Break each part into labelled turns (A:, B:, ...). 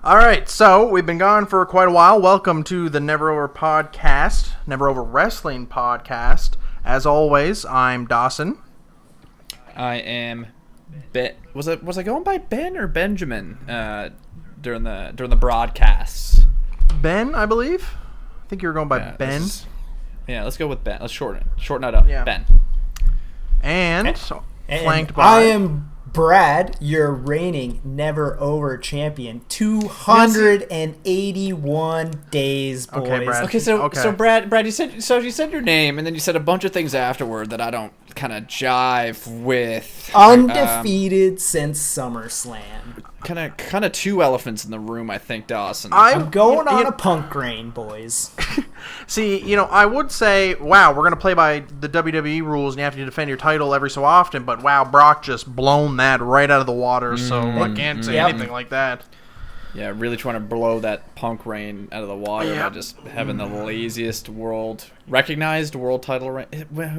A: All right, so we've been gone for quite a while. Welcome to the NeverOver podcast, NeverOver Wrestling podcast. As always, I'm Dawson.
B: I am Ben. Was I going by Ben or Benjamin during the broadcasts?
A: Ben, I believe. I think you were going by Ben.
B: Let's go with Ben. Let's shorten that up.
A: Yeah.
B: Ben.
A: And flanked by...
C: I am Brad, your reigning NeverOver champion. 281 days, boys.
A: Okay, Brad.
B: So Brad, you said your name, and then you said a bunch of things afterward that I don't kind of jive with.
C: Undefeated since SummerSlam.
B: Kind of two elephants in the room, I think, Dawson.
C: I'm going on a punk reign, boys.
A: See, I would say, wow, we're going to play by the WWE rules and you have to defend your title every so often, but wow, Brock just blown that right out of the water, so I can't say anything like that.
B: Yeah, really trying to blow that punk reign out of the water by just having the laziest recognized world title reign.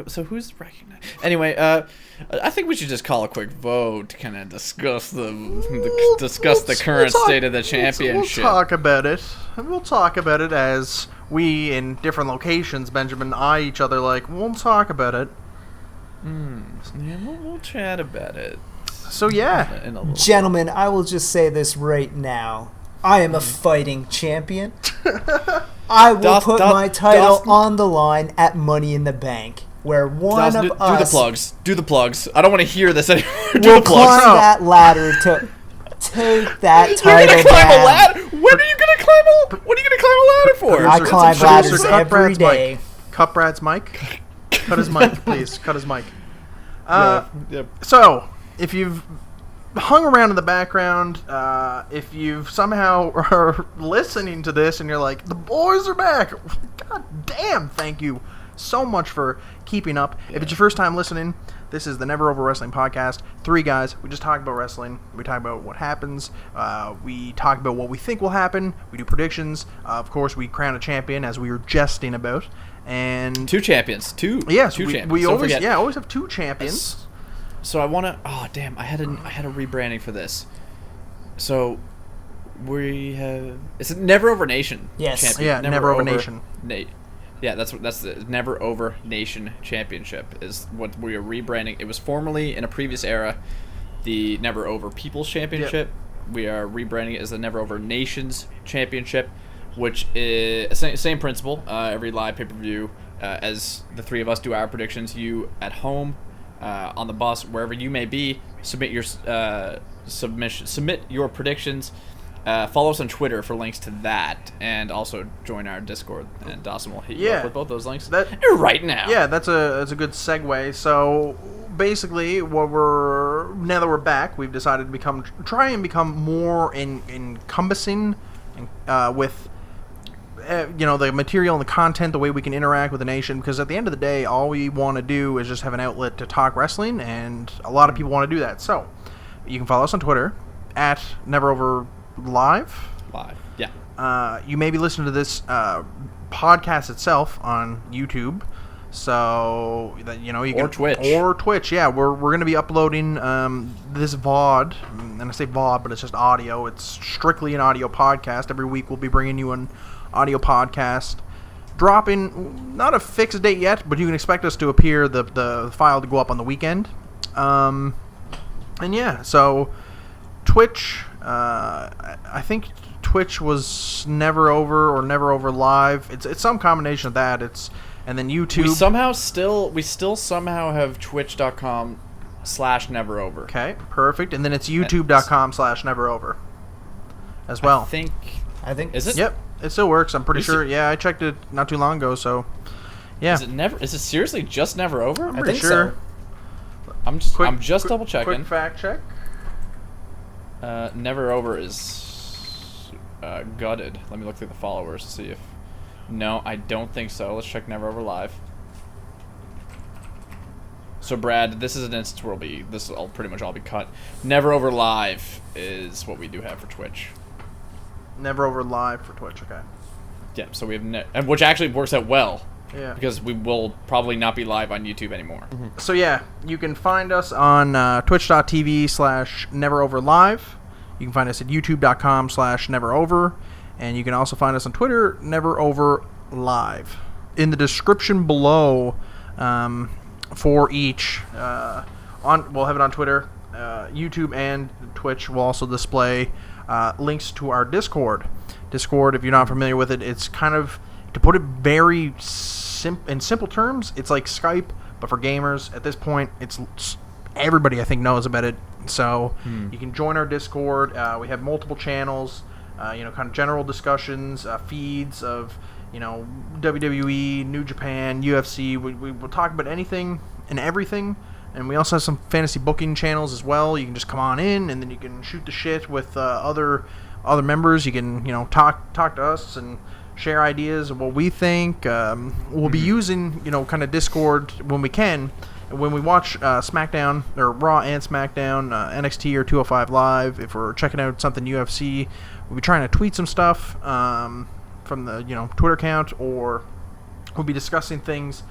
B: So who's recognized? Anyway, I think we should just call a quick vote to kind of discuss the current state of the championship.
A: We'll talk about it. We'll talk about it as we, in different locations, Benjamin, eye each other like, we'll talk about it.
B: Yeah, we'll chat about it.
A: So yeah,
C: gentlemen, I will just say this right now. I am a fighting champion. I will put my title on the line at Money in the Bank, where one of us...
B: Do the plugs. I don't want to hear this anymore.
C: We'll climb that ladder to take that title down.
B: When are you going to climb a ladder for?
C: I climb ladders every day.
A: Cut Brad's mic. Cut his mic, please. Cut his mic.
B: Yep.
A: So... if you've hung around in the background, if you've somehow are listening to this and you're like, the boys are back, god damn, thank you so much for keeping up. If it's your first time listening, this is the NeverOver Wrestling Podcast. 3 guys, we just talk about wrestling, we talk about what happens, we talk about what we think will happen, we do predictions, of course we crown a champion as we were jesting about, and...
B: 2 champions,
A: Yes,
B: two champions.
A: We always have 2 champions.
B: So I want to... Oh, damn. I had a rebranding for this. So we have... It's a NeverOver Nation champion.
A: Yeah, NeverOver Nation.
B: Yeah, that's the NeverOver Nation Championship is what we are rebranding. It was formerly, in a previous era, the NeverOver People's Championship. Yep. We are rebranding it as the NeverOver Nations Championship, which is same principle. Every live pay-per-view, as the 3 of us do our predictions, you at home... on the bus, wherever you may be, submit your predictions. Follow us on Twitter for links to that, and also join our Discord. And Dawson will hit you up with both those links right now.
A: Yeah, that's a good segue. So basically, now that we're back, we've decided to try and become more encompassing with. The material and the content, the way we can interact with the nation, because at the end of the day, all we want to do is just have an outlet to talk wrestling, and a lot of people want to do that. So, you can follow us on Twitter, at NeverOver Live.
B: Yeah.
A: You may be listening to this podcast itself on YouTube, so that you can... Or Twitch, yeah. We're going to be uploading this VOD, and I say VOD, but it's just audio. It's strictly an audio podcast. Every week we'll be bringing you an audio podcast, dropping not a fixed date yet, but you can expect us to appear the file to go up on the weekend. And yeah, so Twitch, I think Twitch was NeverOver or NeverOver Live. It's some combination of that. And then YouTube.
B: We still somehow have twitch.com/NeverOver.
A: Okay, perfect. And then it's youtube.com/NeverOver as well.
C: I think
B: is it?
A: Yep. It still works, I'm pretty sure. Yeah, I checked it not too long ago, so yeah.
B: Is it seriously just NeverOver?
C: I think sure.
B: I'm just double checking.
A: Quick fact check.
B: NeverOver is gutted. Let me look through the followers to see if... No, I don't think so. Let's check NeverOver Live. So Brad, this is an instance where this will pretty much all be cut. NeverOver Live is what we do have for Twitch.
A: NeverOver Live for Twitch, okay.
B: Yeah, so we have which actually works out well.
A: Yeah.
B: Because we will probably not be live on YouTube anymore.
A: Mm-hmm. So yeah, you can find us on twitch.tv/NeverOverLive. You can find us at youtube.com/NeverOver, and you can also find us on Twitter, NeverOver Live. In the description below for each, we'll have it on Twitter, YouTube, and Twitch. Will also display links to our Discord. Discord, if you're not familiar with it, it's kind of, to put it very in simple terms, it's like Skype, but for gamers. At this point, it's everybody, I think, knows about it. So you can join our Discord. We have multiple channels, kind of general discussions, feeds of, WWE, New Japan, UFC. We'll talk about anything and everything. And we also have some fantasy booking channels as well. You can just come on in, and then you can shoot the shit with other members. You can, talk to us and share ideas of what we think. We'll be using, kind of Discord when we can. When we watch SmackDown, or Raw and SmackDown, NXT or 205 Live, if we're checking out something UFC, we'll be trying to tweet some stuff from the Twitter account, or we'll be discussing things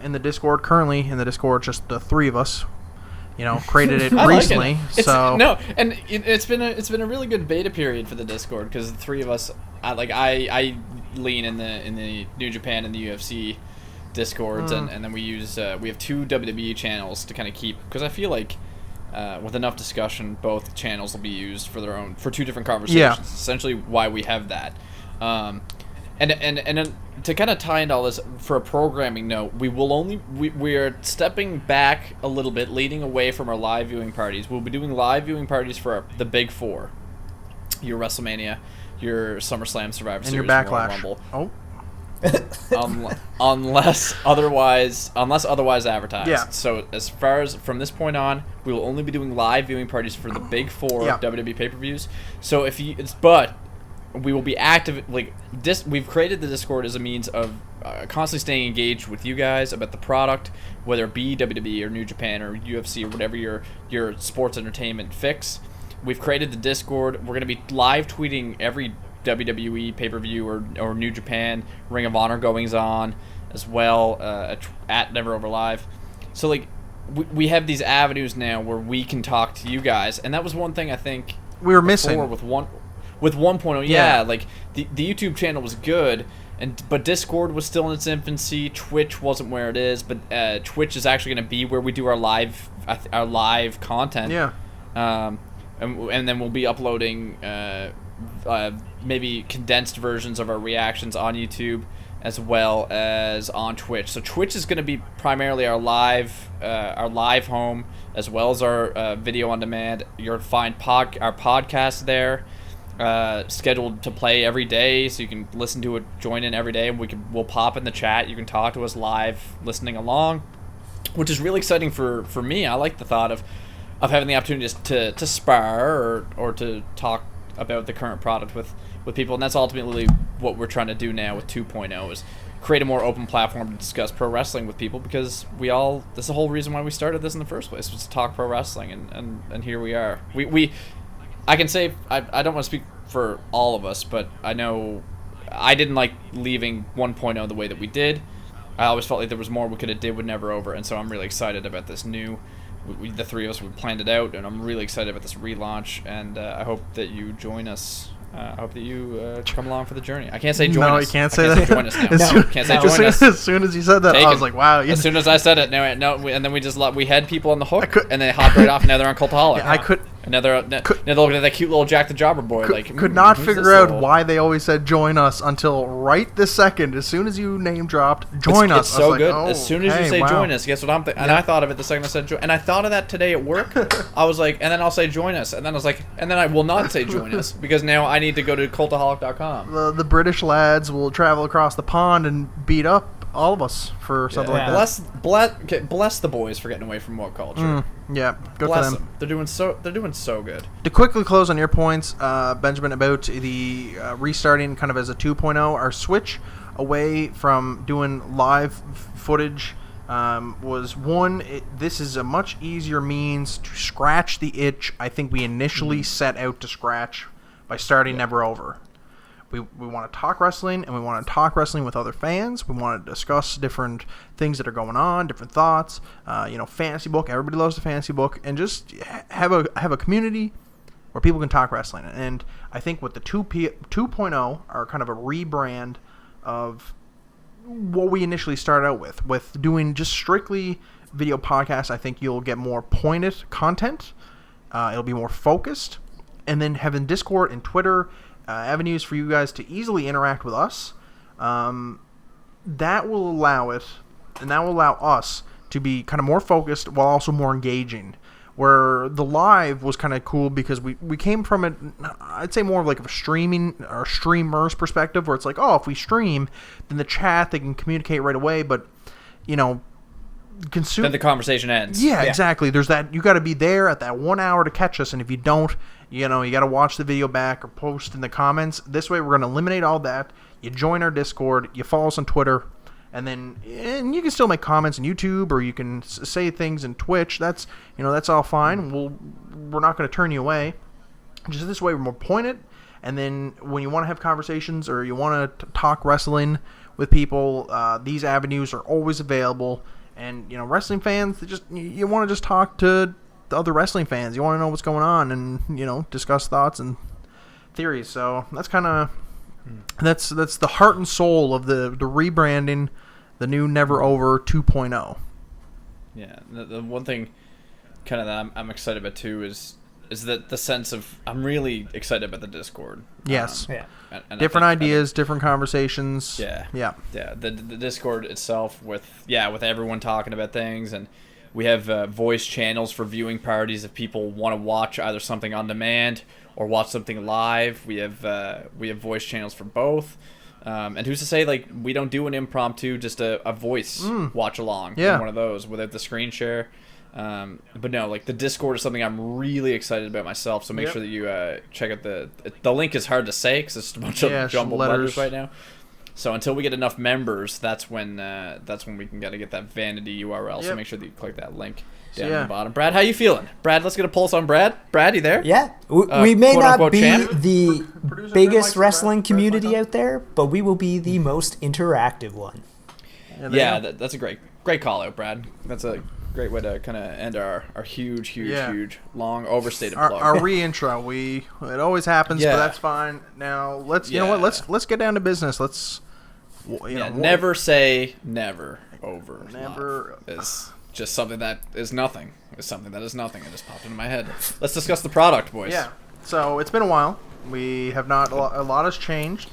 A: in the Discord. Currently, in the Discord, just the three of us. Created it recently.
B: It's been a really good beta period for the Discord, because the three of us, I lean in the New Japan and the UFC Discords, and then we have two WWE channels to kind of keep, because I feel like with enough discussion, both channels will be used for two different conversations.
A: Yeah.
B: Essentially, why we have that. And to kind of tie into all this, for a programming note, we are stepping back a little bit, leading away from our live viewing parties. We'll be doing live viewing parties for the big four: your WrestleMania, your SummerSlam, Survivor Series,
A: and your Backlash.
B: Royal Rumble. Unless otherwise advertised.
A: Yeah.
B: So as far as from this point on, we will only be doing live viewing parties for the big four WWE pay-per-views. So but we will be active. We've created the Discord as a means of constantly staying engaged with you guys about the product, whether it be WWE or New Japan or UFC or whatever your sports entertainment fix. We've created the Discord. We're going to be live tweeting every WWE pay-per-view or New Japan, Ring of Honor goings on as well, at NeverOver Live. So we have these avenues now where we can talk to you guys, and that was one thing I think
A: we were missing
B: with 1.0. Yeah, the YouTube channel was good, but Discord was still in its infancy. Twitch wasn't where it is, but Twitch is actually going to be where we do our live content.
A: Yeah.
B: And then we'll be uploading maybe condensed versions of our reactions on YouTube as well as on Twitch. So Twitch is going to be primarily our live home, as well as our video on demand. You'll find our podcast there, scheduled to play every day, so you can listen to it, join in every day, and we'll pop in the chat. You can talk to us live, listening along, which is really exciting for me. I like the thought of having the opportunity to spar or to talk about the current product with people, and that's ultimately what we're trying to do now with 2.0, is create a more open platform to discuss pro wrestling with people, because that's the whole reason why we started this in the first place, was to talk pro wrestling, and here we are. I can say, I don't want to speak for all of us, but I know I didn't like leaving 1.0 the way that we did. I always felt like there was more we could have did with NeverOver, and so I'm really excited about this new. The three of us, we planned it out, and I'm really excited about this relaunch, and I hope that you join us. I hope that you come along for the journey. I can't say join us.
A: No, you can't say that.
B: Join us now. Can't say join us.
A: As soon as you said that, I was like, wow.
B: As soon as I said it, and then we had people on the hook, and they hopped right off, and now they're on Cultaholic.
A: Yeah,
B: now they're looking at that cute little Jack the Jobber boy.
A: Could not figure out why they always said join us until right this second. As soon as you name dropped, join us.
B: It's so good. As soon as you say join us, guess what I'm thinking? And I thought of it the second I said join. And I thought of that today at work. I was like, and then I'll say join us. And then I was like, and then I will not say join us, because now I need to go to cultaholic.com.
A: The British lads will travel across the pond and beat up all of us for something like that.
B: Bless the boys for getting away from woke culture.
A: Good
B: Bless
A: for them.
B: They're doing so good.
A: To quickly close on your points, Benjamin, about the restarting kind of as a 2.0, our switch away from doing live footage was one. This is a much easier means to scratch the itch I think we initially set out to scratch by starting NeverOver. We want to talk wrestling, and we want to talk wrestling with other fans. We want to discuss different things that are going on, different thoughts. Fantasy book. Everybody loves the fantasy book, and just have a community where people can talk wrestling. And I think with the 2.0 are kind of a rebrand of what we initially started out with doing just strictly video podcasts. I think you'll get more pointed content. It'll be more focused. And then having Discord and Twitter avenues for you guys to easily interact with us, that will allow it, and that will allow us to be kind of more focused while also more engaging. Where the live was kind of cool because we came from it, I'd say more of like a streaming or streamer's perspective, where it's like, oh, if we stream, then the chat, they can communicate right away, but, you know,
B: then the conversation ends.
A: Yeah, exactly. There's that, you got to be there at that 1 hour to catch us, and if you don't, you know, you got to watch the video back or post in the comments. This way, we're going to eliminate all that. You join our Discord, you follow us on Twitter, and you can still make comments on YouTube, or you can say things in Twitch. That's, you know, that's all fine. We're not going to turn you away. Just this way, we're more pointed. And then when you want to have conversations or you want to talk wrestling with people, these avenues are always available. And, you know, wrestling fans, you want to just talk to the other wrestling fans. You want to know what's going on and, you know, discuss thoughts and theories. So that's kind of that's the heart and soul of the rebranding, the new NeverOver 2.0.
B: Yeah, the one thing kind of that I'm excited about too is that the sense of, I'm really excited about the Discord.
A: Yes.
B: And
A: different ideas, different conversations.
B: Yeah. The Discord itself with everyone talking about things, and we have voice channels for viewing parties if people want to watch either something on demand or watch something live. We have voice channels for both. And who's to say, like, we don't do an impromptu, just a voice watch along in one of those without the screen share. But no, like, the Discord is something I'm really excited about myself, so make sure that you check out the link. Is hard to say because it's a bunch of jumbled letters right now. So until we get enough members, that's when we can get that vanity URL. So make sure that you click that link down at the bottom. Brad, how you feeling? Brad, let's get a pulse on Brad. Brad, you there?
C: Yeah, we may not be
B: champ?
C: the biggest wrestling community out there, but we will be the most interactive one.
B: Yeah, that's a great call out, Brad. That's a great way to kind of end our huge, long, overstated plug.
A: Our re-intro. It always happens, but that's fine. Now let's let's get down to business. Let's
B: never say never over. Never is just something that is nothing. It's something that is nothing. It just popped into my head. Let's discuss the product, boys.
A: Yeah. So it's been a while. We have not. A lot has changed.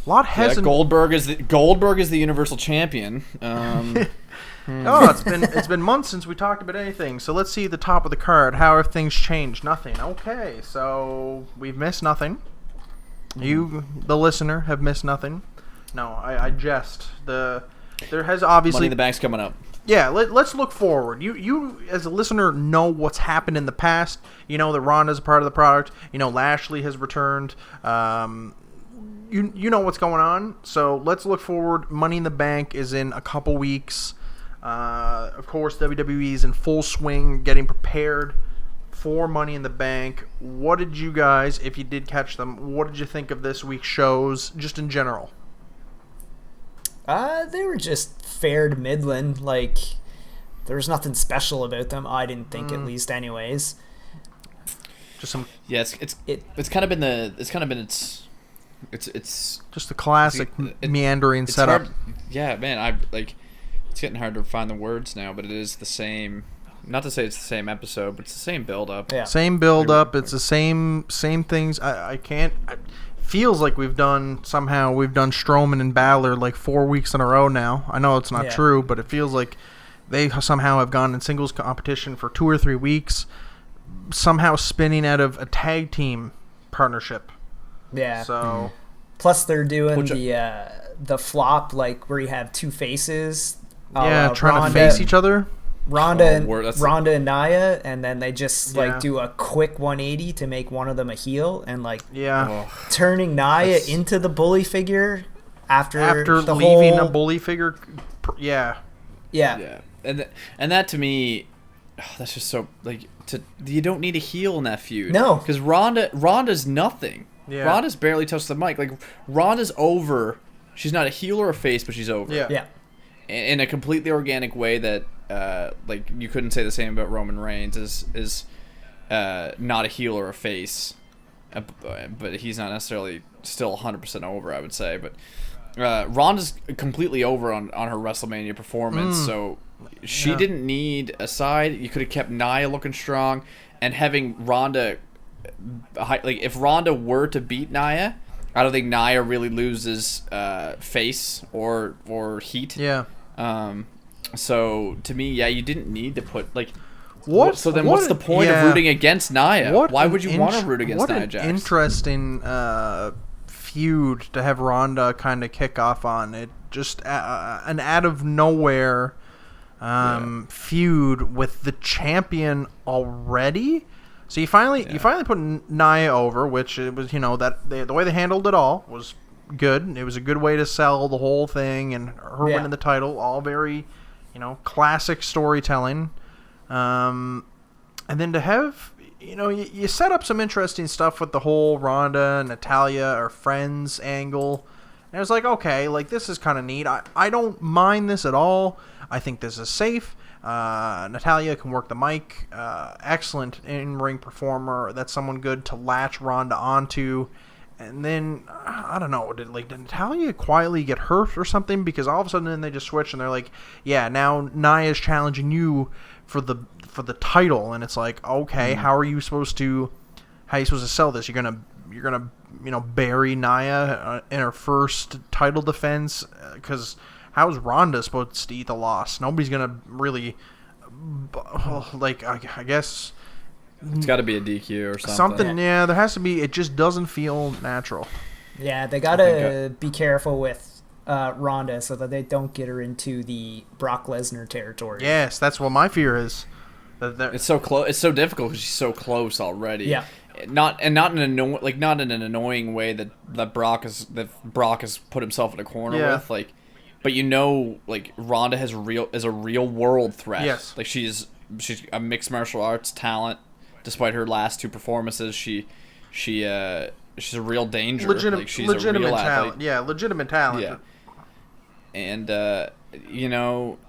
A: A lot hasn't.
B: Goldberg is the Universal Champion.
A: It's been months since we talked about anything. So let's see the top of the card. How have things changed? Nothing. Okay, so we've missed nothing. You, the listener, have missed nothing. No, I jest. There has obviously
B: Money in the Bank's coming up.
A: Yeah, let's look forward. You as a listener know what's happened in the past. You know that Ronda's a part of the product. You know Lashley has returned. You know what's going on. So let's look forward. Money in the Bank is in a couple weeks. Of course, WWE is in full swing, getting prepared for Money in the Bank. What did you guys, if you did catch them, what did you think of this week's shows, just in general?
C: They were just fair to Midland. Like, there was nothing special about them. I didn't think, at least, anyways.
A: Just some.
B: Yeah, it's kind of been it's
A: just the classic meandering setup.
B: Hard, yeah, man, it's getting hard to find the words now, but it is the same. Not to say it's the same episode, but it's the same build-up.
A: Yeah. Same build-up. It's the same things. I can't. Feels like we've done Strowman and Balor like 4 weeks in a row now. I know it's not true, but it feels like they somehow have gone in singles competition for 2 or 3 weeks, somehow spinning out of a tag team partnership.
C: Yeah.
A: So.
C: Plus, they're doing the flop, like where you have two faces.
A: Trying to face each other.
C: Ronda and Nia, and then they just do a quick 180 to make one of them a heel, and turning Nia into the bully figure after the
A: leaving
C: whole...
A: a bully figure. Yeah.
B: And that to me, that's just so you don't need a heel in that feud.
C: No,
B: because Ronda's nothing. Yeah. Ronda's barely touched the mic. Like, Ronda's over. She's not a heel or a face, but she's over.
C: Yeah.
B: In a completely organic way that, you couldn't say the same about Roman Reigns. not a heel or a face, but he's not necessarily still 100% over, I would say. But Ronda's completely over on her WrestleMania performance, so she didn't need a side. You could have kept Nia looking strong, and having Ronda, like if Ronda were to beat Nia, I don't think Nia really loses face or heat.
A: Yeah.
B: So to me, you didn't need to put like.
A: What?
B: So then, what's the point of rooting against Nia? Why would you want to root against Nia Jax?
A: What an interesting feud to have Ronda kind of kick off on. It just an out of nowhere feud with the champion already. So you finally put Nia over, which it was the way they handled it all was good. It was a good way to sell the whole thing, and her winning the title, all very classic storytelling. And then to have, you set up some interesting stuff with the whole Ronda and Natalya are friends angle. And I was like, okay, like this is kind of neat. I don't mind this at all. I think this is safe. Natalya can work the mic. Excellent in-ring performer. That's someone good to latch Ronda onto. And then, I don't know, did Natalya quietly get hurt or something? Because all of a sudden then they just switch and they're like, yeah, now Nia's challenging you for the title, and it's like, okay, how are you supposed to sell this? You're gonna bury Nia in her first title defense, because how is Ronda supposed to eat the loss? Nobody's gonna really I guess
B: it's got to be a DQ or something.
A: Yeah, there has to be. It just doesn't feel natural.
C: Yeah, they gotta be careful with Ronda so that they don't get her into the Brock Lesnar territory.
A: Yes, that's what my fear is.
B: It's so close. It's so difficult because she's so close already.
C: Yeah.
B: Not in an annoying way that Brock has put himself in a corner with. Like, but Ronda is a real world threat.
A: Yes.
B: Like she's a mixed martial arts talent. Despite her last two performances, she's a real danger.
A: Legitimate talent.
B: Athlete.
A: Yeah, legitimate talent.
B: Yeah. And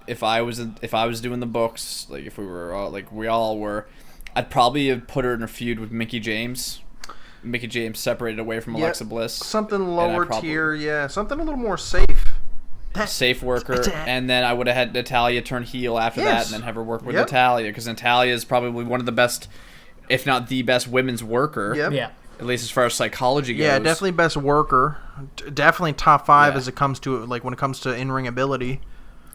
B: if I was doing the books, like if we were all, like we all were, I'd probably have put her in a feud with Mickie James. Mickie James separated away from Alexa Bliss.
A: Something lower tier, something a little more safe.
B: Safe worker, and then I would have had Natalya turn heel after that, and then have her work with Natalya, because Natalya is probably one of the best, if not the best, women's worker.
A: Yep.
B: Yeah. At least as far as psychology goes.
A: Yeah, definitely best worker. Definitely top 5 as it comes to when it comes to in-ring ability.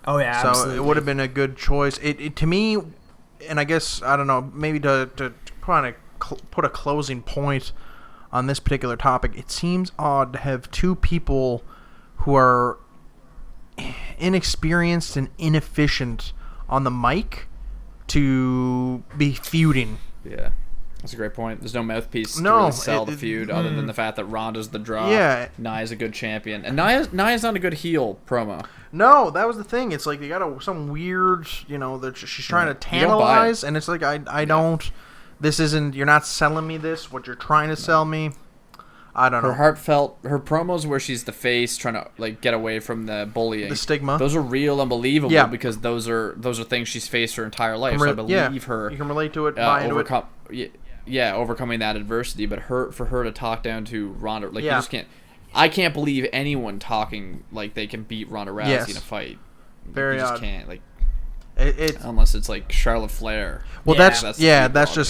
C: Oh yeah,
A: so
C: absolutely.
A: It would have been a good choice. It to me, and I guess I don't know, maybe to kind of put a closing point on this particular topic. It seems odd to have two people who are inexperienced and inefficient on the mic to be feuding.
B: Yeah. That's a great point. There's no mouthpiece to really sell the feud other than the fact that Ronda's the draw.
A: Yeah.
B: Nia's a good champion. And Nia's not a good heel promo.
A: No, that was the thing. It's like they got some weird, that she's trying to tantalize, and it's like I don't. This isn't. You're not selling me this. What you're trying to sell me. I don't know.
B: Her promos where she's the face trying to get away from the bullying,
A: the stigma.
B: Those are real and believable because those are things she's faced her entire life. So I believe her.
A: You can relate to it. Buy into
B: it. Yeah, overcoming that adversity, but for her to talk down to Ronda, you just can't. I can't believe anyone talking like they can beat Ronda Rousey in a fight.
A: Very
B: you
A: odd.
B: just can't
A: It
B: unless it's like Charlotte Flair.
A: Well, that's just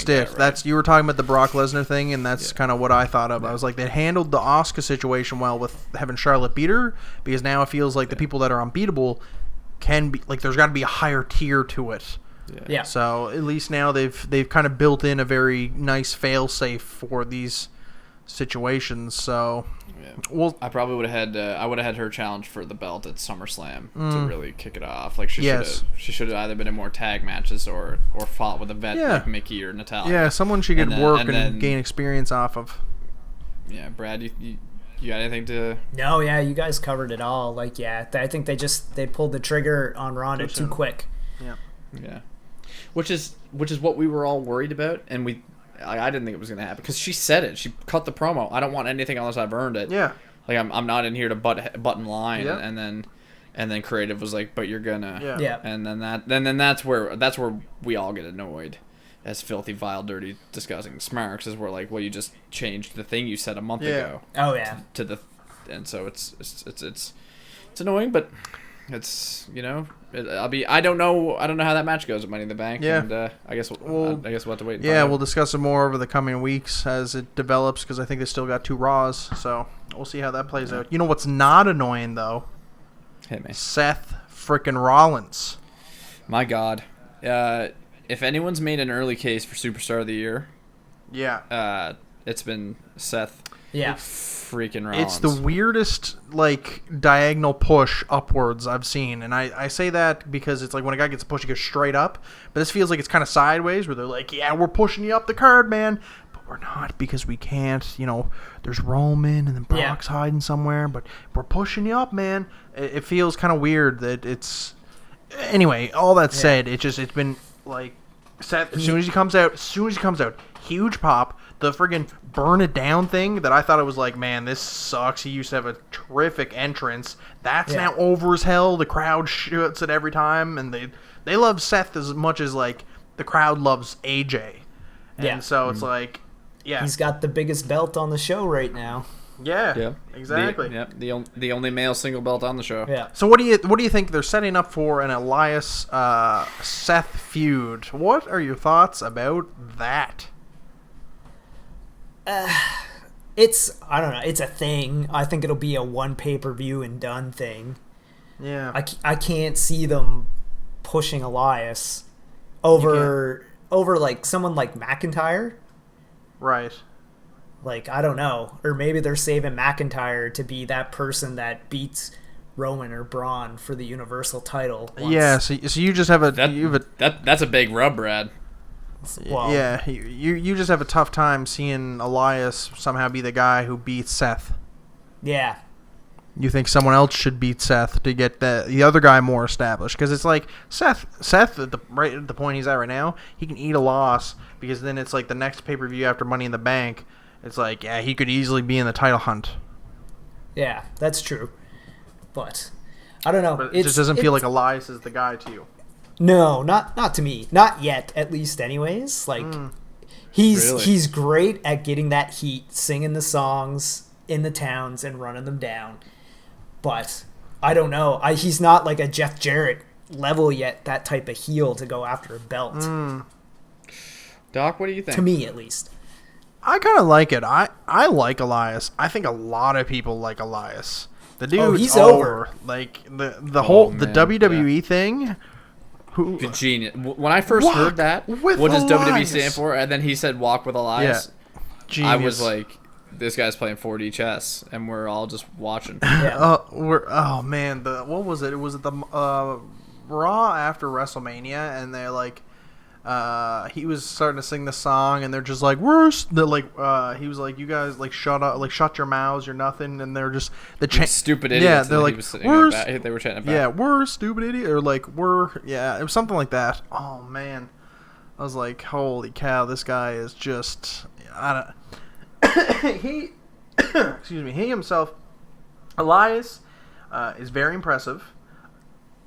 A: it.
B: Right?
A: That's you were talking about the Brock Lesnar thing, and that's kind of what I thought of. I was like, they handled the Asuka situation well with having Charlotte beat her, because now it feels like the people that are unbeatable can be there's got to be a higher tier to it.
C: Yeah.
A: So at least now they've kind of built in a very nice fail-safe for these situations. So
B: I probably would have had her challenge for the belt at SummerSlam to really kick it off. She should have either been in more tag matches or fought with a vet like Mickie or Natalya.
A: Yeah, someone she could work and gain experience off of.
B: Yeah, Brad, you got anything to?
C: No, yeah, you guys covered it all. I think they pulled the trigger on Ronda too quick.
A: Yeah.
B: Yeah. Which is what we were all worried about, and I didn't think it was going to happen, because she said it. She cut the promo. I don't want anything unless I've earned it.
A: Yeah.
B: I'm not in here to button line, and then creative was like, but you're gonna.
C: Yeah.
B: And then that's where we all get annoyed. as filthy, vile, dirty, disgusting. Smarks is where like, well, you just changed the thing you said a month ago.
C: Oh yeah.
B: To the, and so it's annoying, but it's I don't know how that match goes at Money in the Bank.
A: Yeah.
B: And I guess we'll have to wait. And
A: yeah, we'll discuss it more over the coming weeks as it develops because I think they still got 2 Raws, so we'll see how that plays out. You know what's not annoying though?
B: Hit me.
A: Seth frickin' Rollins.
B: My God. If anyone's made an early case for Superstar of the Year, it's been Seth.
C: Yeah.
B: Freaking Rollins.
A: It's the weirdest, like, diagonal push upwards I've seen. And I say that because it's like when a guy gets a push, he goes straight up. But this feels like it's kind of sideways where they're like, yeah, we're pushing you up the card, man. But we're not because we can't. You know, there's Roman and then Brock's hiding somewhere. But we're pushing you up, man. It feels kind of weird that it's... Anyway, all that said, it's been, like, Seth, as soon as he comes out, huge pop. The friggin' burn it down thing that I thought it was like, man, this sucks. He used to have a terrific entrance. That's now over as hell. The crowd shoots it every time, and they love Seth as much as like the crowd loves AJ. And so it's like,
C: he's got the biggest belt on the show right now.
A: Yeah, exactly.
B: The only male single belt on the show.
C: Yeah.
A: So what do you think they're setting up for an Elias Seth feud? What are your thoughts about that?
C: It's I don't know. It's a thing. I think it'll be a one pay-per-view and done thing.
A: Yeah.
C: I can't see them pushing Elias over like someone like McIntyre.
A: Right.
C: Like, I don't know. Or maybe they're saving McIntyre to be that person that beats Roman or Braun for the Universal title.
A: Yeah, so you just have
B: that's a big rub, Brad.
C: Well,
A: yeah, you just have a tough time seeing Elias somehow be the guy who beats Seth.
C: Yeah.
A: You think someone else should beat Seth to get the other guy more established? Because it's like Seth at the point he's at right now, he can eat a loss because then it's like the next pay-per-view after Money in the Bank, it's like, yeah, he could easily be in the title hunt.
C: Yeah, that's true. But I don't know.
A: But it just doesn't feel like Elias is the guy to you.
C: No, not to me. Not yet, at least anyways. Like he's great at getting that heat, singing the songs in the towns and running them down. But I don't know. He's not like a Jeff Jarrett level yet, that type of heel to go after a belt.
B: Doc, what do you think?
C: To me, at least.
A: I kind of like it. I like Elias. I think a lot of people like Elias. The dude's
C: he's over.
A: Like the whole WWE thing.
B: Genius. When I first heard that, what does WWE stand for? And then he said, "Walk with Elias." Yeah. Genius. I was like, "This guy's playing 4D chess," and we're all just watching.
A: Yeah. Man, what was it? It was the Raw after WrestleMania, and they're like, he was starting to sing the song, and they're just like, worse. They're like, he was like, you guys like shut up, like shut your mouths, you're nothing, and they're just
B: stupid idiots.
A: Yeah, they're like,
B: they were chanting it back.
A: Yeah, we're stupid idiot, or like it was something like that. Oh man, I was like, holy cow, this guy is just, he himself, Elias, is very impressive.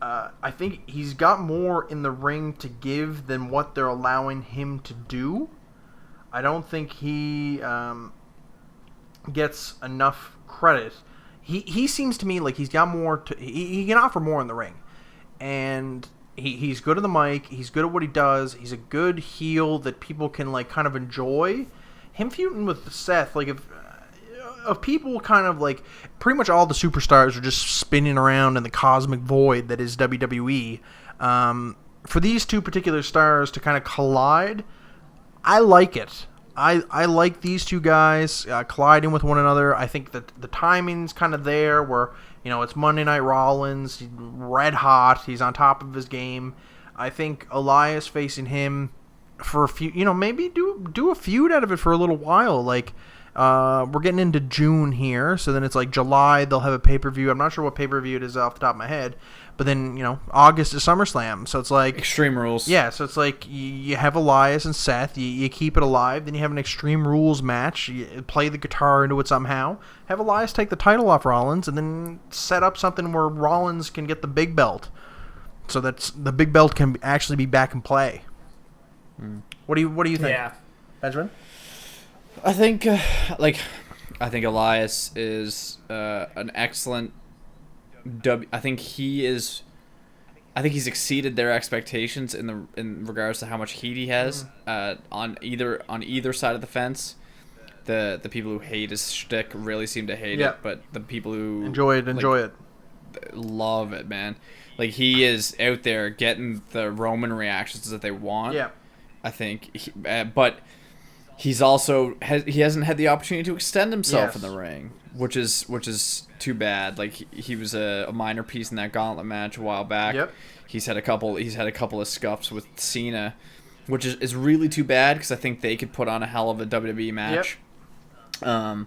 A: I think he's got more in the ring to give than what they're allowing him to do. I don't think he gets enough credit. He seems to me like he's got more to... He can offer more in the ring. And he's good at the mic. He's good at what he does. He's a good heel that people can like kind of enjoy. Him feuding with Seth, like if people kind of like pretty much all the superstars are just spinning around in the cosmic void that is WWE. For these two particular stars to kind of collide, I like it. I like these two guys colliding with one another. I think that the timing's kind of there where, you know, it's Monday Night Rollins, he's red hot, he's on top of his game. I think Elias facing him for a few, you know, maybe do a feud out of it for a little while. Like, we're getting into June here, so then it's like July, they'll have a pay-per-view. I'm not sure what pay-per-view it is off the top of my head, but then, you know, August is SummerSlam, so it's like...
B: Extreme Rules.
A: Yeah, so it's like you have Elias and Seth, you keep it alive, then you have an Extreme Rules match, you play the guitar into it somehow, have Elias take the title off Rollins, and then set up something where Rollins can get the big belt, so that the big belt can actually be back in play. What do you think?
C: Yeah.
A: Benjamin?
B: I think Elias is an excellent I think he's exceeded their expectations in regards to how much heat he has on either side of the fence. The people who hate his shtick really seem to hate it, but the people who
A: enjoy it.
B: Love it, man. Like, he is out there getting the Roman reactions that they want.
A: Yeah.
B: I think, but he's also he hasn't had the opportunity to extend himself in the ring, which is too bad. Like, he was a minor piece in that gauntlet match a while back.
A: Yep.
B: He's had a couple of scuffs with Cena, which is really too bad because I think they could put on a hell of a WWE match. Yep.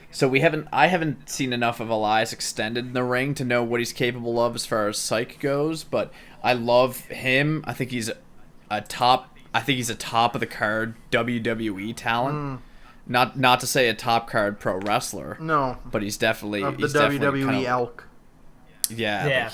B: So I haven't seen enough of Elias extended in the ring to know what he's capable of as far as psych goes, but I love him. I think he's a top of the card WWE talent. Not to say a top card pro wrestler.
A: No.
B: But he's definitely
A: of the WWE elk.
B: Yeah.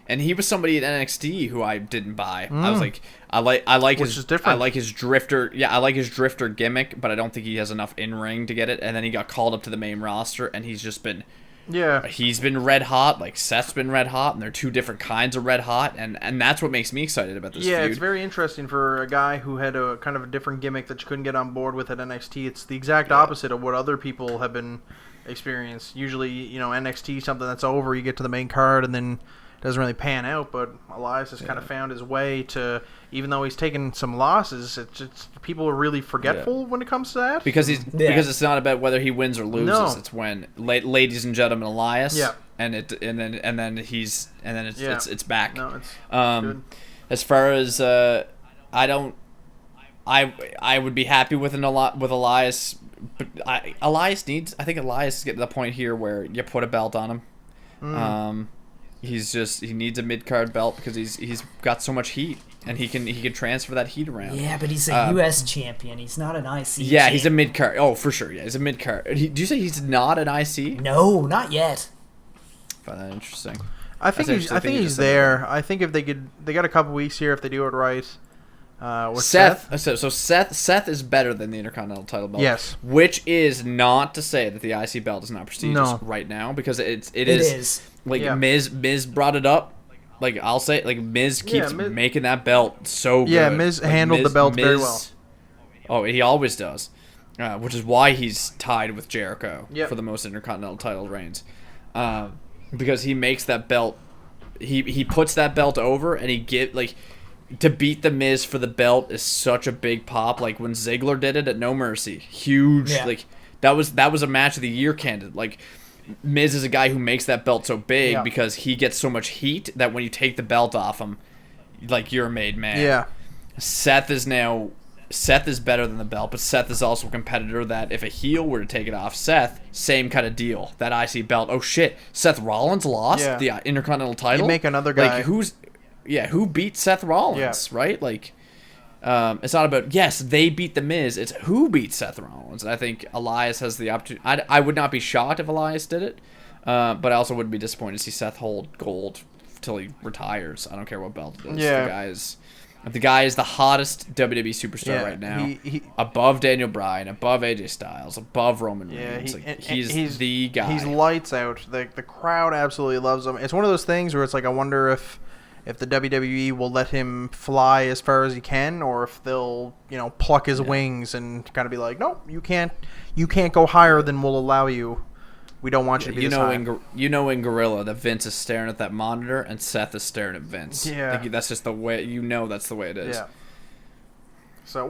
B: And he was somebody at NXT who I didn't buy. I was like, I like his drifter. Yeah, I like his drifter gimmick, but I don't think he has enough in ring to get it. And then he got called up to the main roster, and he's just been.
A: Yeah.
B: He's been red hot. Like, Seth's been red hot, and they're two different kinds of red hot, and that's what makes me excited about this feud.
A: Yeah, it's very interesting for a guy who had a kind of a different gimmick that you couldn't get on board with at NXT. It's the exact opposite of what other people have been experienced. Usually, NXT, something that's over, you get to the main card, and then doesn't really pan out, but Elias has kind of found his way to, even though he's taken some losses, it's people are really forgetful when it comes to that.
B: Because it's not about whether he wins or loses. No. It's when ladies and gentlemen Elias.
A: Yeah.
B: And it's back.
A: No, it's good.
B: As far as I would be happy with Elias, but Elias is getting to the point here where you put a belt on him. He needs a mid-card belt because he's got so much heat, and he can transfer that heat around.
C: Yeah, but he's a U.S. champion. He's not an IC.
B: Yeah,
C: champion.
B: He's a mid-card. Oh, for sure. Yeah, he's a mid-card. Do you say he's not an IC?
C: No, not yet.
B: I find that interesting.
A: I think he's there. I think if they got a couple weeks here if they do it right. With Seth.
B: So Seth is better than the Intercontinental title belt.
A: Yes.
B: Which is not to say that the IC belt is not prestigious right now, because it is. Like, Miz brought it up. Like, I'll say, like, Miz keeps making that belt so good.
A: Yeah, Miz handled the belt very well.
B: Oh, he always does. Which is why he's tied with Jericho for the most Intercontinental title reigns. Because he makes that belt, he puts that belt over, and to beat the Miz for the belt is such a big pop. Like, when Ziggler did it at No Mercy, huge. Yeah. Like, that was a match of the year candidate. Like, Miz is a guy who makes that belt so big because he gets so much heat that when you take the belt off him, like, you're a made man.
A: Yeah.
B: Seth is better than the belt, but Seth is also a competitor that if a heel were to take it off Seth, same kind of deal. That IC belt, oh shit, Seth Rollins lost the Intercontinental title?
A: You make another guy.
B: Like, who beat Seth Rollins, right? Like, it's not about, they beat the Miz, it's who beat Seth Rollins. And I think Elias has the opportunity. I would not be shocked if Elias did it, but I also wouldn't be disappointed to see Seth hold gold till he retires. I don't care what belt it is.
A: Yeah.
B: The guy is the hottest WWE superstar right now. He above Daniel Bryan, above AJ Styles, above Roman Reigns. He's the guy.
A: He's lights out. The crowd absolutely loves him. It's one of those things where it's like, I wonder if the WWE will let him fly as far as he can, or if they'll, pluck his wings and kind of be like, nope, you can't go higher than we'll allow you. We don't want you to be this high.
B: In Gorilla that Vince is staring at that monitor and Seth is staring at Vince.
A: Yeah.
B: That's just the way, that's the way it is.
A: Yeah. So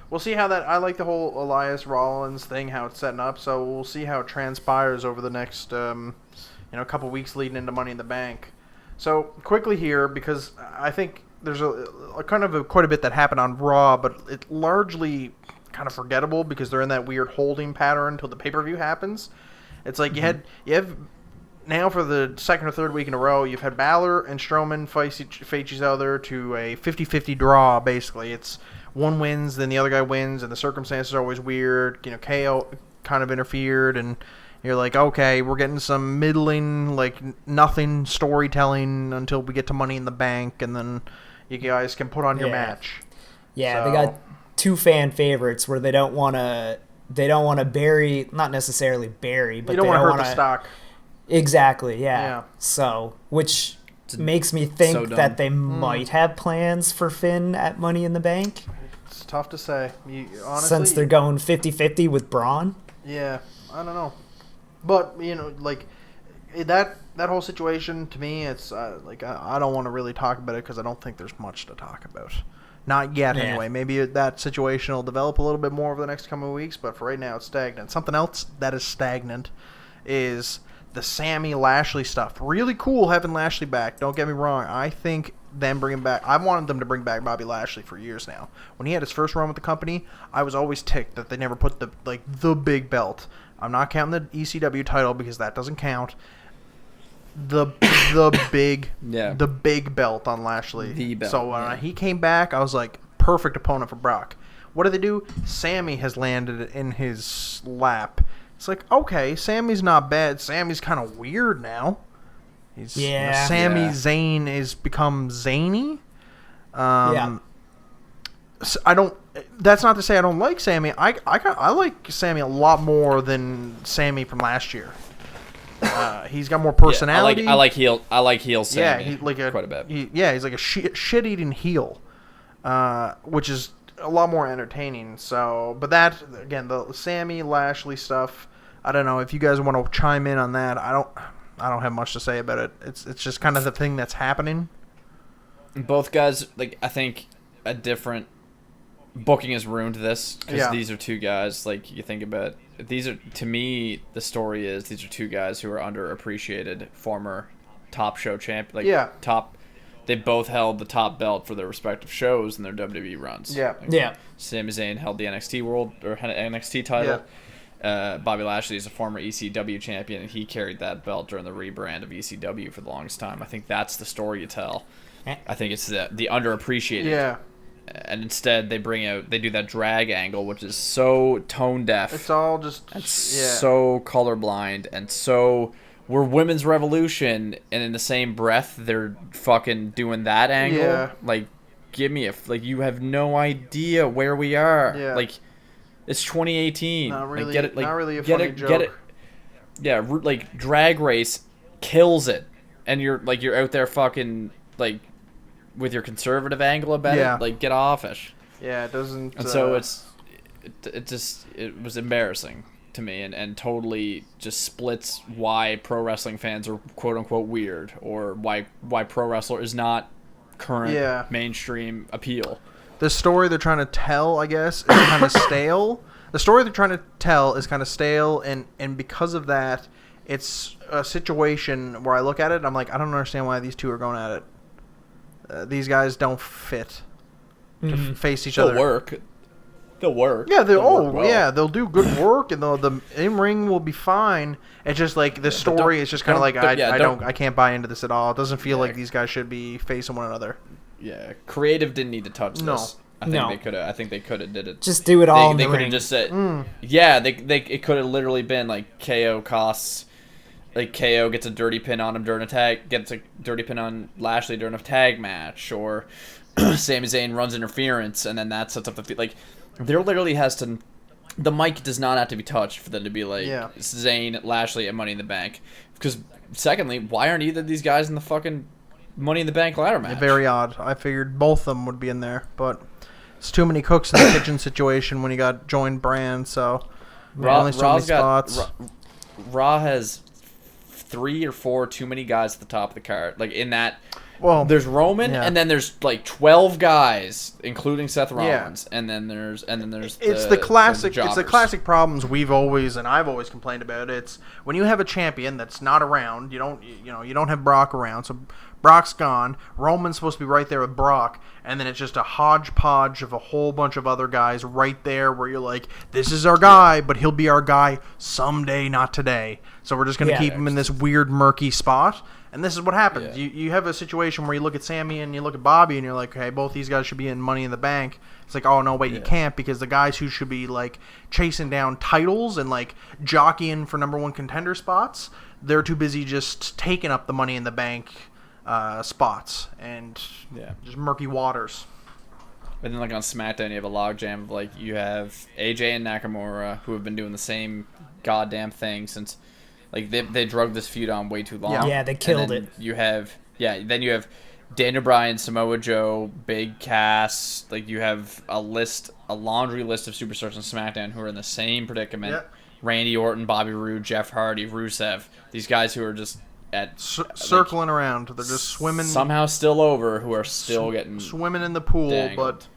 A: we'll see how that, I like the whole Elias Rollins thing, how it's setting up, so we'll see how it transpires over the next, couple weeks leading into Money in the Bank. So quickly here, because I think there's quite a bit that happened on Raw, but it's largely kind of forgettable because they're in that weird holding pattern until the pay-per-view happens. It's like you have now for the second or third week in a row, you've had Balor and Strowman face each other to a 50-50 draw. Basically, it's one wins, then the other guy wins, and the circumstances are always weird. KO kind of interfered, and you're like, okay, we're getting some middling, like, nothing storytelling until we get to Money in the Bank, and then you guys can put on your match.
C: Yeah, they got 2 fan favorites where they don't want to bury, not necessarily bury, but
A: you don't
C: want to
A: hurt the stock.
C: Exactly, yeah. So, which makes me think that they might have plans for Finn at Money in the Bank.
A: It's tough to say. Honestly,
C: since they're going 50-50 with Braun.
A: Yeah, I don't know. But, like, that whole situation, to me, it's, I don't want to really talk about it because I don't think there's much to talk about. Not yet, anyway. Maybe that situation will develop a little bit more over the next coming weeks, but for right now, it's stagnant. Something else that is stagnant is the Sammy Lashley stuff. Really cool having Lashley back. Don't get me wrong. I think them bringing back... I wanted them to bring back Bobby Lashley for years now. When he had his first run with the company, I was always ticked that they never put the big belt. I'm not counting the ECW title because that doesn't count. The big belt on Lashley.
B: The belt.
A: So when he came back, I was like, perfect opponent for Brock. What do they do? Sammy has landed in his lap. It's like, okay, Sammy's not bad. Sammy's kind of weird now. Sami Zayn has become zany. So I don't. That's not to say I don't like Sammy. I like Sammy a lot more than Sammy from last year. He's got more personality.
B: I like heel Sammy.
A: Yeah,
B: quite a bit.
A: He's like a shit-eating heel, which is a lot more entertaining. So, but that again, the Sammy Lashley stuff. I don't know if you guys want to chime in on that. I don't have much to say about it. It's just kind of the thing that's happening.
B: Both guys, I think a different booking has ruined this because these are 2 guys. You think about these are, to me, the story is these are 2 guys who are underappreciated, former top show champ. They both held the top belt for their respective shows in their WWE runs. Sami Zayn held the NXT World or NXT title. Bobby Lashley is a former ECW champion, and he carried that belt during the rebrand of ECW for the longest time. I think that's the story you tell. I think it's the underappreciated.
A: Yeah.
B: And instead, they do that drag angle, which is so tone deaf.
A: It's all just
B: so colorblind, and so we're women's revolution, and in the same breath, they're fucking doing that angle.
A: Yeah.
B: Give me you have no idea where we are.
A: Yeah.
B: It's 2018.
A: Not really.
B: Get it.
A: Not really a funny joke.
B: Get it. Yeah. Drag Race kills it, and you're out there fucking with your conservative angle about it. Get offish.
A: Yeah, it doesn't.
B: And so it was embarrassing to me, and totally just splits why pro wrestling fans are quote unquote weird, or why pro wrestler is not current mainstream appeal.
A: The story they're trying to tell, I guess, is kind of stale. The story they're trying to tell is kind of stale, and because of that, it's a situation where I look at it and I'm like, I don't understand why these 2 are going at it. These guys don't fit to face each other.
B: They'll work.
A: Yeah, they'll do good work, and the in-ring will be fine. It's just the story is just kind of I can't buy into this at all. It doesn't feel like these guys should be facing one another.
B: Yeah, creative didn't need to touch this.
A: No.
B: I think they could have did it.
C: Just do it all.
B: They could have just said, it could have literally been KO costs. KO gets a dirty pin on him during a tag, gets a dirty pin on Lashley during a tag match, or Sami Zayn runs interference, and then that sets up the there literally has to. The mic does not have to be touched for them to be Zayn, Lashley, and Money in the Bank. Because secondly, why aren't either of these guys in the fucking Money in the Bank ladder match?
A: Very odd. I figured both of them would be in there, but it's too many cooks in the kitchen situation when you got joined brand, so only so many spots.
B: Raw has 3 or 4 too many guys at the top of the card. In that, there's Roman, and then there's 12 guys, including Seth Rollins, and then there's
A: it's the classic. It's the classic problems I've always complained about. It's when you have a champion that's not around. You don't have Brock around, so Brock's gone. Roman's supposed to be right there with Brock, and then it's just a hodgepodge of a whole bunch of other guys right there where you're like, this is our guy, but he'll be our guy someday, not today. So we're just going to keep him in this weird, murky spot. And this is what happens. Yeah. You have a situation where you look at Sammy and you look at Bobby and you're like, okay, both these guys should be in Money in the Bank. It's like, oh, no, wait, you can't, because the guys who should be, chasing down titles and, jockeying for number 1 contender spots, they're too busy just taking up the Money in the Bank spots and just murky waters.
B: But then, like, on SmackDown, you have a logjam of, like, you have AJ and Nakamura, who have been doing the same goddamn thing since, like, they drug this feud on way too long.
C: Yeah, they killed it.
B: You have, then you have Daniel Bryan, Samoa Joe, Big Cass. Like, you have a laundry list of superstars on SmackDown who are in the same predicament.
A: Yep.
B: Randy Orton, Bobby Roode, Jeff Hardy, Rusev. These guys who are just
A: circling around. They're just swimming.
B: Somehow still over, who are still getting
A: swimming in the pool,
B: dangled.
A: but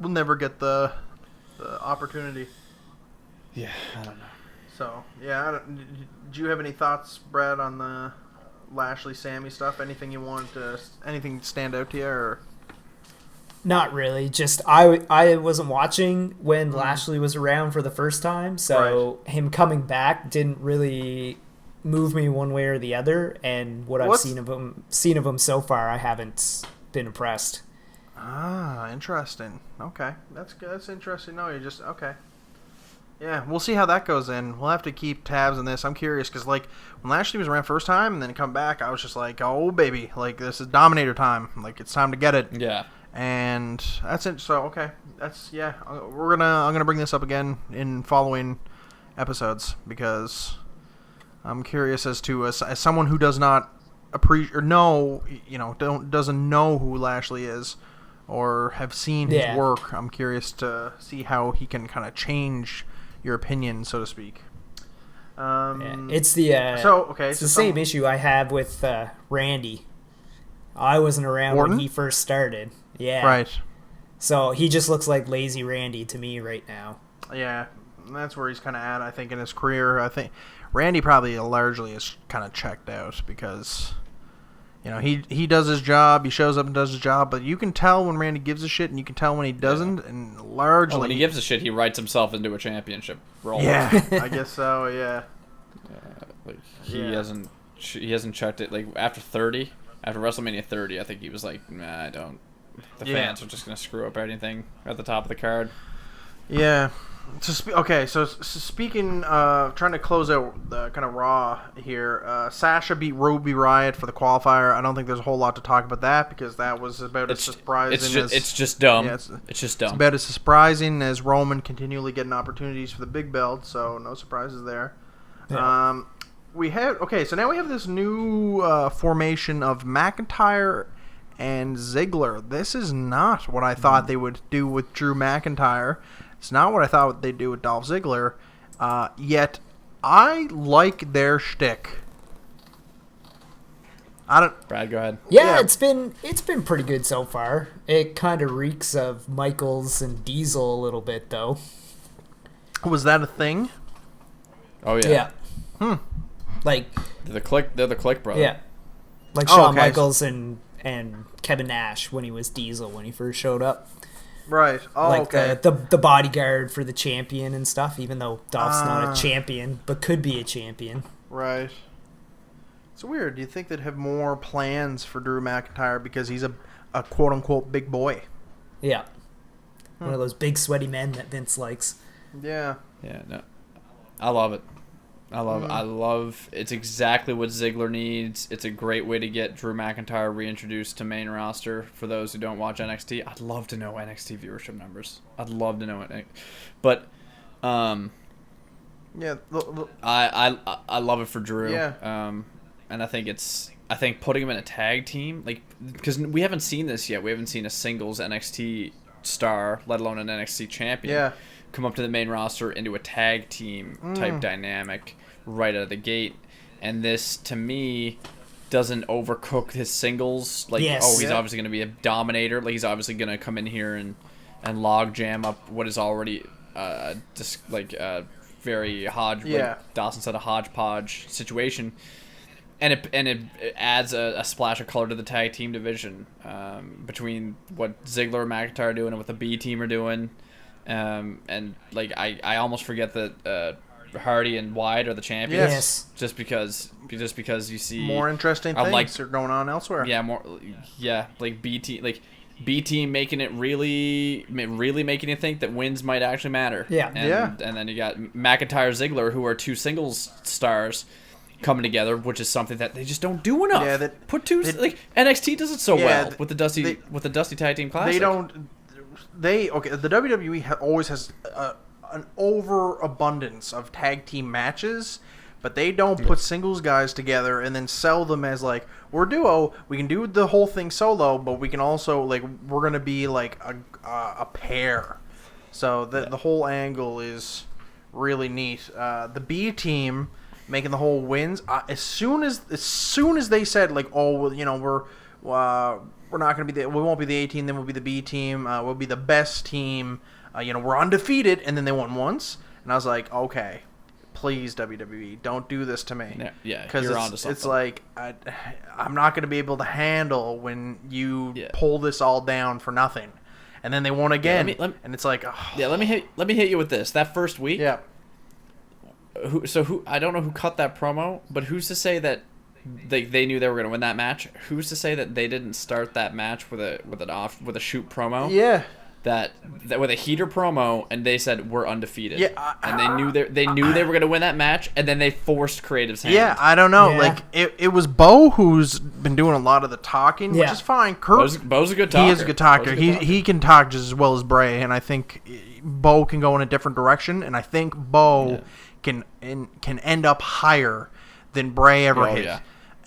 A: we'll never get the opportunity.
B: Yeah, I don't know.
A: So, yeah, do you have any thoughts, Brad, on the Lashley Sammy stuff? Anything anything stand out to you? Or?
C: Not really. Just I wasn't watching when Lashley was around for the first time, so him coming back didn't really move me one way or the other. And what I've seen of him so far, I haven't been impressed.
A: Ah, interesting. Okay, that's good. That's interesting. No, you're just okay. Yeah, we'll see how that goes in. We'll have to keep tabs on this. I'm curious because, like, when Lashley was around first time and then come back, I was just like, oh, baby. Like, this is Dominator time. Like, it's time to get it.
B: Yeah.
A: And that's it. So, okay. I'm going to bring this up again in following episodes because I'm curious as to, as someone who does not appreciate or know, doesn't know who Lashley is or have seen his work, I'm curious to see how he can kind of change your opinion, so to speak.
C: It's the same issue I have with Randy. I wasn't around when he first started. Yeah.
A: Right.
C: So he just looks like lazy Randy to me right now.
A: Yeah, that's where he's kind of at, I think, in his career. I think Randy probably largely is kind of checked out because, he does his job, he shows up and does his job, but you can tell when Randy gives a shit and you can tell when he doesn't, and largely...
B: when he gives a shit, he writes himself into a championship role.
A: Yeah, I guess so, yeah.
B: He hasn't checked it, like, after WrestleMania 30, I think he was like, nah, I don't. The fans are just going to screw up anything at the top of the card.
A: Yeah. So speaking, trying to close out the kind of Raw here, Sasha beat Ruby Riott for the qualifier. I don't think there's a whole lot to talk about that because that was about as surprising as...
B: It's just dumb.
A: Yeah,
B: it's just dumb.
A: It's about as surprising as Roman continually getting opportunities for the big belt, so no surprises there. Yeah. So now we have this new formation of McIntyre and Ziggler. This is not what I thought they would do with Drew McIntyre. It's not what I thought they'd do with Dolph Ziggler. Yet I like their shtick.
B: Brad, go ahead.
C: Yeah, it's been pretty good so far. It kind of reeks of Michaels and Diesel a little bit, though.
A: Was that a thing?
B: Oh yeah.
C: Yeah. Like
B: they're the Click brother.
C: Yeah. Like Shawn Michaels and Kevin Nash when he was Diesel when he first showed up.
A: Right. Oh,
C: like
A: okay.
C: The bodyguard for the champion and stuff, even though Dolph's not a champion, but could be a champion.
A: Right. It's weird. Do you think they'd have more plans for Drew McIntyre because he's a quote-unquote big boy?
C: Yeah. One of those big sweaty men that Vince likes.
A: Yeah.
B: Yeah, no. I love it. I love it's exactly what Ziggler needs. It's a great way to get Drew McIntyre reintroduced to main roster for those who don't watch NXT. I'd love to know NXT viewership numbers. I'd love to know it. But
A: yeah,
B: I love it for Drew.
A: Yeah.
B: And I think putting him in a tag team, like, because we haven't seen this yet. We haven't seen a singles NXT star, let alone an NXT champion, come up to the main roster into a tag team type dynamic right out of the gate. And this, to me, doesn't overcook his singles. Like, he's obviously going to be a dominator. Like, he's obviously going to come in here and log jam up what is already very like Dawson said, a hodgepodge situation. And it adds a splash of color to the tag team division between what Ziggler and McIntyre are doing and what the B team are doing. And like I almost forget that Hardy and Wyatt are the champions.
C: Yes.
B: Just because you see
A: more interesting things are going on elsewhere.
B: Yeah, like B team making it really making it think that wins might actually matter.
C: Yeah.
B: And then you got McIntyre, Ziggler, who are two singles stars coming together, which is something that they just don't do enough.
A: Yeah,
B: NXT does it so well with the Dusty Tag Team Classic.
A: They don't. the WWE always has an overabundance of tag team matches, but they don't put singles guys together and then sell them as like, we're a duo, we can do the whole thing solo, but we can also like, we're gonna be like a pair. So the whole angle is really neat. The B team making the whole wins. As soon as they said like, oh, well, you know, we're not going to be we won't be the A team, then we'll be the B team. We'll be the best team. You know, we're undefeated, and then they won once, and I was like, okay, please WWE, don't do this to me.
B: Yeah,
A: because
B: you're onto something.
A: It's like I'm not going to be able to handle when you pull this all down for nothing, and then they won again, and it's like, oh.
B: Yeah, let me hit you with this. That first week,
A: yeah.
B: Who I don't know who cut that promo, but who's to say that they knew they were going to win that match? Who's to say that they didn't start that match with a shoot promo?
A: Yeah.
B: That with a heater promo, and they said we're undefeated.
A: Yeah,
B: and they knew they were going to win that match, and then they forced Creative's hand.
A: Yeah, I don't know. Yeah. Like it was Bo who's been doing a lot of the talking, which is fine.
B: Bo's a good talker.
A: He is a good talker. He can talk just as well as Bray, and I think Bo can go in a different direction, and I think Bo can end up higher than Bray ever hit. Yeah.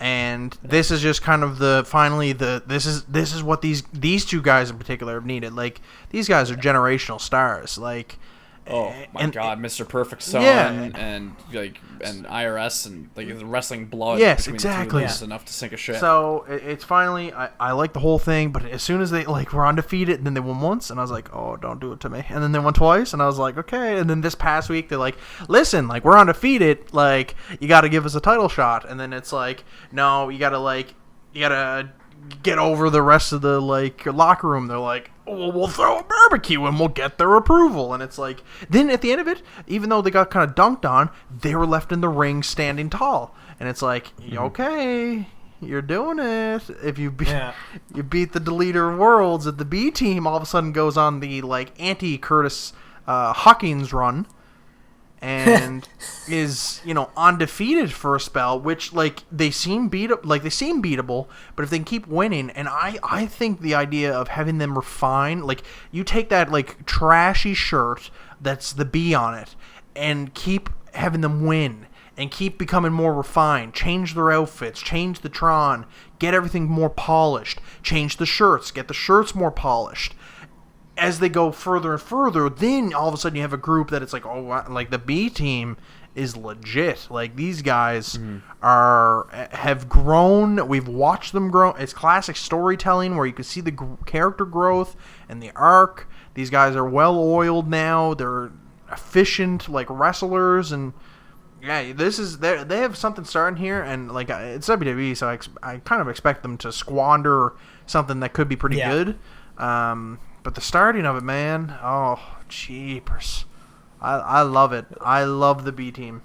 A: And this is just kind of this is what these two guys in particular have needed. Like, these guys are generational stars. Like,
B: oh my God, Mr. Perfect Son and IRS and like the wrestling blood.
A: Yes, exactly.
B: Is enough to sink a ship.
A: So it's finally I like the whole thing, but as soon as they were undefeated and then they won once, and I was like, oh, don't do it to me. And then they won twice, and I was like, okay. And then this past week they're like, listen, like, we're undefeated, like, you got to give us a title shot. And then it's like, no, you got to get over the rest of the like locker room. They're like, well, we'll throw a barbecue and we'll get their approval. And it's like, then at the end of it, even though they got kind of dunked on, they were left in the ring standing tall. And it's like, okay, you're doing it. If you beat the Deleter of Worlds, at the B team all of a sudden goes on the like anti-Curtis Hawkins run and is, you know, undefeated for a spell, which like they seem beatable, but if they can keep winning, and I think the idea of having them refine, like, you take that like trashy shirt that's the B on it and keep having them win and keep becoming more refined, change their outfits, change the Tron, get everything more polished, change the shirts, get the shirts more polished. As they go further and further, then all of a sudden you have a group that it's like, oh, like the B team is legit. Like, these guys have grown. We've watched them grow. It's classic storytelling where you can see the character growth and the arc. These guys are well oiled now. They're efficient like wrestlers, and yeah, they have something starting here. And like, it's WWE, so I kind of expect them to squander something that could be pretty good. But the starting of it, man, oh, jeepers. I love it. I love the B team.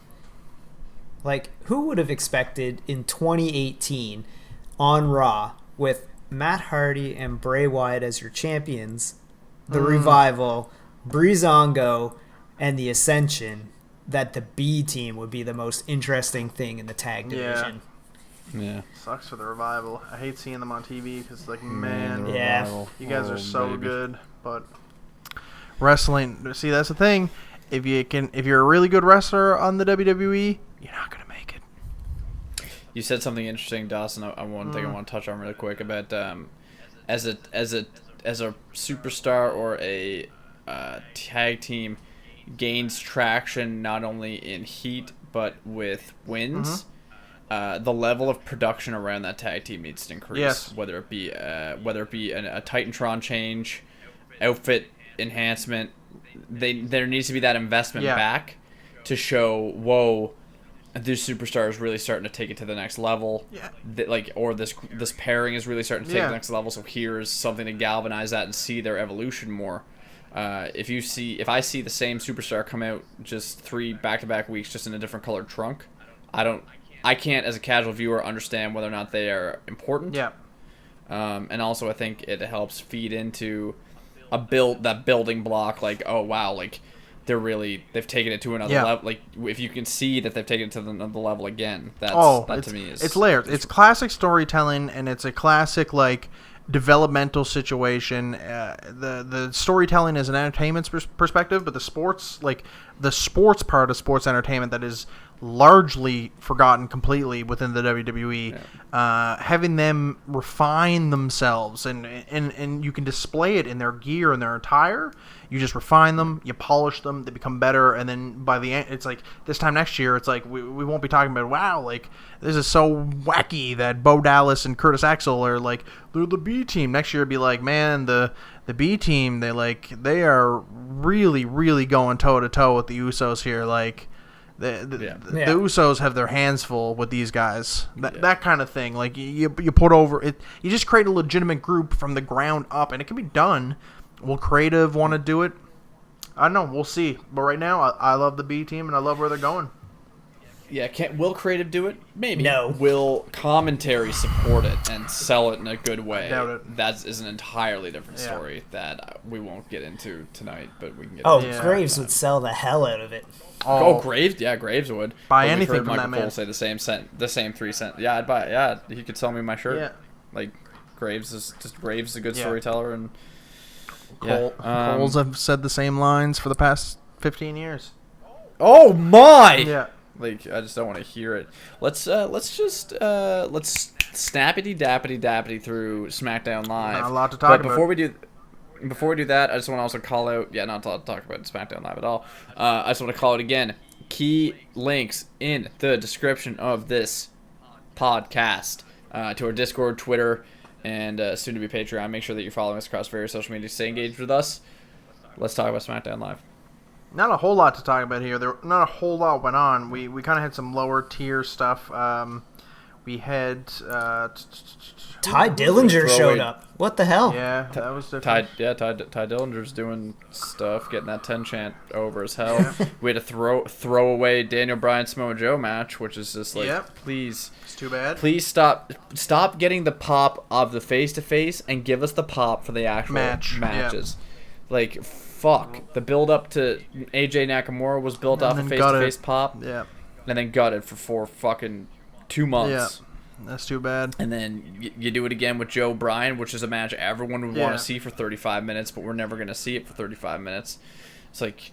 C: Like, who would have expected in 2018 on Raw with Matt Hardy and Bray Wyatt as your champions, the Revival, Breezango, and the Ascension, that the B team would be the most interesting thing in the tag division?
B: Yeah.
A: Sucks for the Revival. I hate seeing them on TV because it's like, man, you guys are so good. But wrestling, see, that's the thing. If you're a really good wrestler on the WWE, you're not gonna make it.
B: You said something interesting, Dawson. One thing I want to touch on really quick about as a superstar or a tag team gains traction not only in heat but with wins. The level of production around that tag team needs to increase.
A: Yes.
B: Whether it be a Titantron change, outfit enhancement, there needs to be that investment back to show, whoa, this superstar is really starting to take it to the next level. Yeah. Or this pairing is really starting to take it to the next level. So here's something to galvanize that and see their evolution more. If I see the same superstar come out just 3 back-to-back weeks just in a different colored trunk, I can't, as a casual viewer, understand whether or not they are important.
A: Yeah.
B: And also, I think it helps feed into that building block. Like, oh wow, like they've taken it to another level. Like, if you can see that they've taken it to another level again, that to me is,
A: it's layered. It's classic storytelling, and it's a classic like developmental situation. The storytelling is an entertainment perspective, but the sports part of sports entertainment that is largely forgotten completely within the WWE. Having them refine themselves and you can display it in their gear and their attire. You just refine them, you polish them, they become better, and then by the end, it's like this time next year, it's like we won't be talking about, wow, like this is so wacky that Bo Dallas and Curtis Axel are like, they're the B team. Next year it'd be like, man, the B team, they are really, really going toe to toe with the Usos here. Like the Usos have their hands full with these guys. That kind of thing. Like you put over it, you just create a legitimate group from the ground up, and it can be done. Will creative want to do it? I don't know. We'll see. But right now, I love the B team, and I love where they're going.
B: Yeah, will creative do it? Maybe.
C: No.
B: Will commentary support it and sell it in a good way?
A: I doubt it.
B: That is an entirely different story that we won't get into tonight, but we can get into
C: Graves would sell the hell out of it.
B: Graves? Yeah, Graves would.
A: Buy anything from that man.
B: Cole say the same 3 cents. Yeah, I'd buy it. Yeah, he could sell me my shirt.
A: Yeah.
B: Like, Graves is a good storyteller, and
A: Coles have said the same lines for the past 15 years.
B: Oh my!
A: Yeah.
B: Like, I just don't want to hear it. Let's snappity dappity through SmackDown Live.
A: Not a lot to talk about.
B: Before we do that, I just want to also call out. Yeah, not a lot to talk about SmackDown Live at all. I just want to call it again. Key links in the description of this podcast to our Discord, Twitter, and soon to be Patreon. Make sure that you're following us across various social media to stay engaged with us. Let's talk about SmackDown Live. Not
A: a whole lot to talk about here. Not a whole lot went on. We kind of had some lower tier stuff. We had
C: Ty Dillinger showed up. What the hell?
A: Yeah, that was different.
B: Ty Dillinger's doing stuff, getting that 10 chant over as hell. We had to throw away Daniel Bryan Samoa Joe match, which is just like, please.
A: It's too bad.
B: Please stop getting the pop of the face to face and give us the pop for the actual matches. Like, fuck. The build up to AJ Nakamura was built off a face to face pop.
A: Yeah.
B: And then gutted for fucking 2 months.
A: Yeah. That's too bad.
B: And then you do it again with Joe Bryan, which is a match everyone would want to see for 35 minutes, but we're never going to see it for 35 minutes. It's like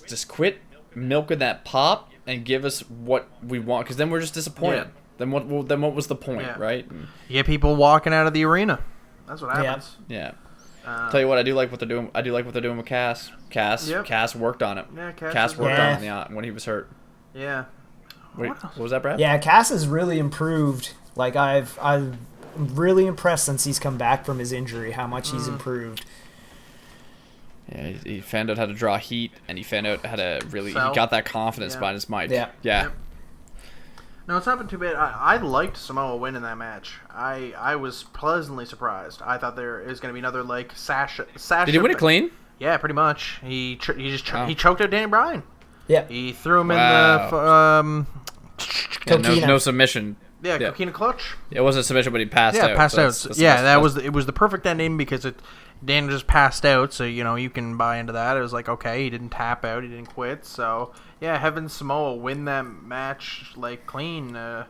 B: just quit milking that pop and give us what we want, because then we're just disappointed. Then what was the point, right?
A: You get people walking out of the arena. That's what happens.
B: Yeah. Tell you what, I do like what they're doing. I do like what they're doing with Cass. Cass worked on it.
A: Yeah,
B: Cass worked on it when he was hurt.
A: Yeah.
B: Wait, what was that, Brad?
C: Yeah, Cass has really improved. Like I've really impressed since he's come back from his injury, how much he's improved.
B: Yeah, he found out how to draw heat, and he found out how to really. He got that confidence behind his mic. Yeah.
A: No, it's not been too bad. I liked Samoa winning that match. I was pleasantly surprised. I thought there is going to be another like Sasha. Did
B: he win it clean?
A: Yeah, pretty much. He choked out Daniel Bryan.
C: Yeah.
A: He threw him in the
B: no submission.
A: Yeah, Coquina clutch.
B: It wasn't a submission, but he passed out.
A: Yeah, passed out. It was the perfect ending because Dan just passed out, so you can buy into that. It was like, okay, he didn't tap out, he didn't quit, so yeah, having Samoa win that match like clean, I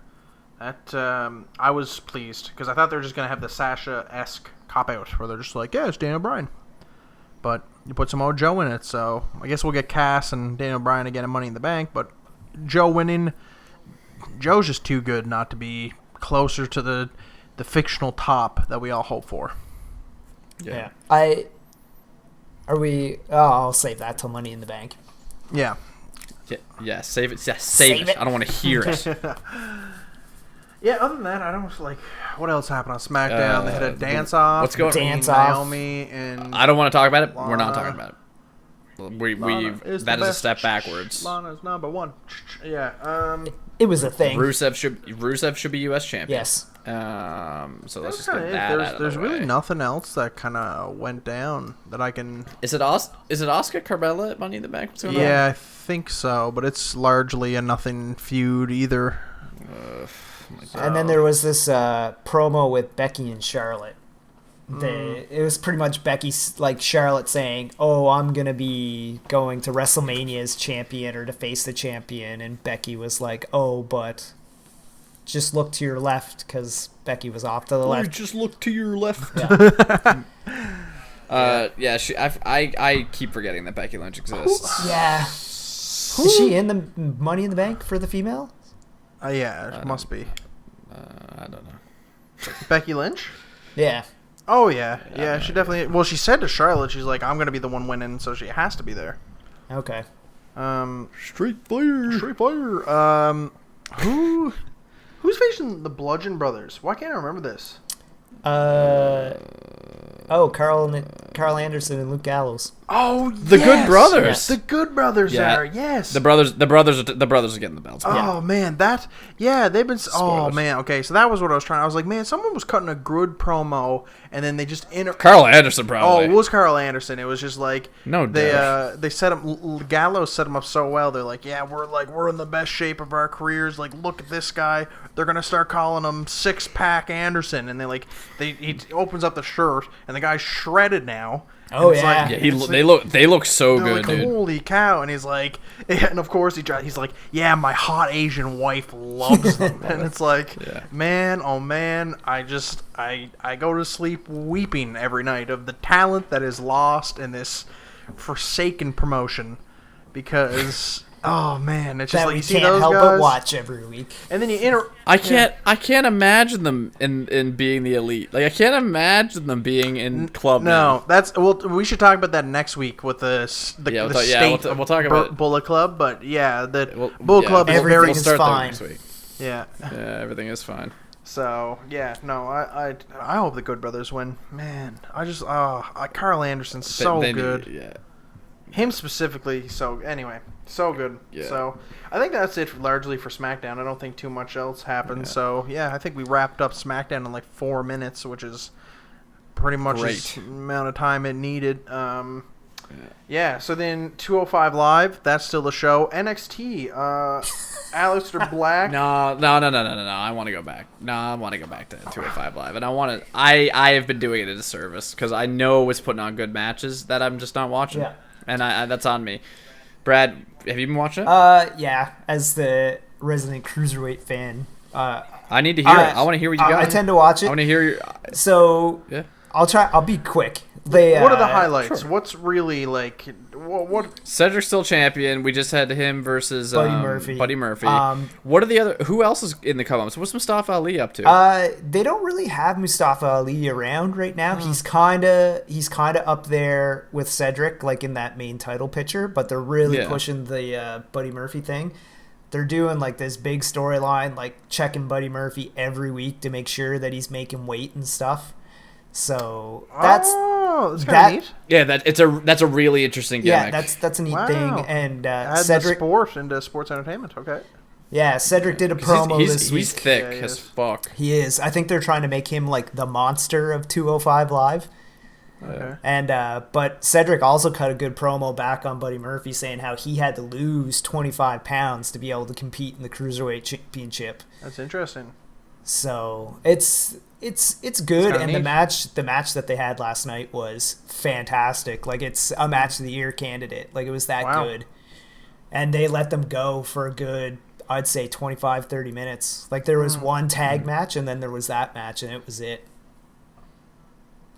A: was pleased because I thought they were just gonna have the Sasha-esque cop out where they're just like, yeah, it's Daniel Bryan, but you put Samoa Joe in it, so I guess we'll get Cass and Daniel Bryan again in Money in the Bank, but Joe winning. Joe's just too good not to be closer to the fictional top that we all hope for.
C: Yeah. I'll save that till Money in the Bank.
A: Yeah.
B: Yeah, save it. Yeah, save it. I don't want to hear it.
A: Yeah, other than that, I don't like what else happened on SmackDown. They had a dance off.
B: What's going on?
C: Dance
A: Naomi and
B: I don't want to talk about it. Lana. We're not talking about it. That is a step backwards.
A: Lana's number one. Yeah.
C: It was a thing.
B: Rusev should be U.S. champion.
C: Yes.
B: So let's just get that out of the way.
A: There's really nothing else that kind of went down that I can.
B: Is it Asuka Carmella at Money in the Bank? What's going on?
A: Yeah, I think so, but it's largely a nothing feud either.
C: And then there was this promo with Becky and Charlotte. It was pretty much Charlotte saying, "Oh, I'm gonna be going to WrestleMania as champion or to face the champion," and Becky was like, "Oh, but just look to your left because Becky was off to the left.
B: Just look to your left.
C: Yeah.
B: I keep forgetting that Becky Lynch exists.
C: Yeah. Is she in the Money in the Bank for the female?
A: Yeah, it must be.
B: I don't know.
A: Becky Lynch?
C: Yeah.
A: Oh, yeah. Yeah, she definitely... Well, she said to Charlotte, she's like, I'm going to be the one winning, so she has to be there.
C: Okay.
B: Street Fire.
A: Who's facing the Bludgeon Brothers? Why can't I remember this?
C: Carl Anderson and Luke Gallows.
A: Oh,
B: the Good Brothers.
C: Yes.
A: The Good Brothers are, yes.
B: The brothers are getting the belts.
A: Oh, man, they've been...
B: Spoilers.
A: Oh, man, okay, so that was what I was trying... I was like, man, someone was cutting a good promo, and then they just...
B: Carl Anderson, probably.
A: Oh, it was Carl Anderson. It was just like...
B: No doubt.
A: They set him... Gallows set him up so well. They're like, yeah, we're in the best shape of our careers. Like, look at this guy. They're going to start calling him Six-Pack Anderson. And he opens up the shirt, and the guy's shredded now.
C: Oh,
A: yeah.
C: yeah.
B: They look so good,
A: like,
B: dude.
A: Holy cow. And he's like, and of course he's like, yeah, my hot Asian wife loves them. And it's like, man, oh man, I go to sleep weeping every night of the talent that is lost in this forsaken promotion because... Oh man, it's just
C: that
A: like
C: we
A: you see
C: can't
A: those
C: help
A: guys,
C: but watch every week.
A: and then
B: I can't imagine them in being the elite. Like I can't imagine them being in club.
A: No, we should talk about that next week with the
B: we'll talk about
A: Bullet Club. But yeah, Bullet Club is
C: everything
A: very
C: is fine.
B: Next week.
A: Yeah,
B: everything is fine.
A: So yeah, no, I hope the Good Brothers win. Man, Carl Anderson's so good. Him specifically. So anyway. So good. Yeah. So I think that's it largely for SmackDown. I don't think too much else happened. Yeah. So yeah, I think we wrapped up SmackDown in like 4 minutes, which is pretty much the amount of time it needed. Yeah. So then 205 Live, that's still the show. NXT, Aleister Black.
B: No. I want to go back. I want to go back to 205 Live, and I have been doing it a disservice because I know it's putting on good matches that I'm just not watching. Yeah. And that's on me. Brad, have you been watching it?
C: Yeah. As the resident cruiserweight fan,
B: I need to hear it. I want to hear what you got.
C: I tend to watch it.
B: I want to hear your.
C: So yeah. I'll be quick.
A: What are the highlights? Sure. What's really like? What?
B: Cedric's still champion. We just had him versus Buddy Murphy. What are the other? Who else is in the come-ups? What's Mustafa Ali up to?
C: They don't really have Mustafa Ali around right now. He's kind of up there with Cedric, like in that main title picture. But they're really pushing the Buddy Murphy thing. They're doing like this big storyline, like checking Buddy Murphy every week to make sure that he's making weight and stuff. So that's
A: kind of neat.
B: Yeah, that's a really interesting gimmick.
C: Yeah, that's a neat thing. And
A: add
C: Cedric
A: the sport into sports entertainment. Okay.
C: Yeah, Cedric did a promo this week.
B: He's thick as fuck.
C: He is. I think they're trying to make him like the monster of 205 Live.
A: Okay.
C: And but Cedric also cut a good promo back on Buddy Murphy, saying how he had to lose 25 pounds to be able to compete in the Cruiserweight Championship.
A: That's interesting.
C: So it's good, and the match that they had last night was fantastic. Like it's a match of the year candidate. Like it was that good, and they let them go for a good, I'd say 25-30 minutes. Like there was one tag match, and then there was that match, and it was it.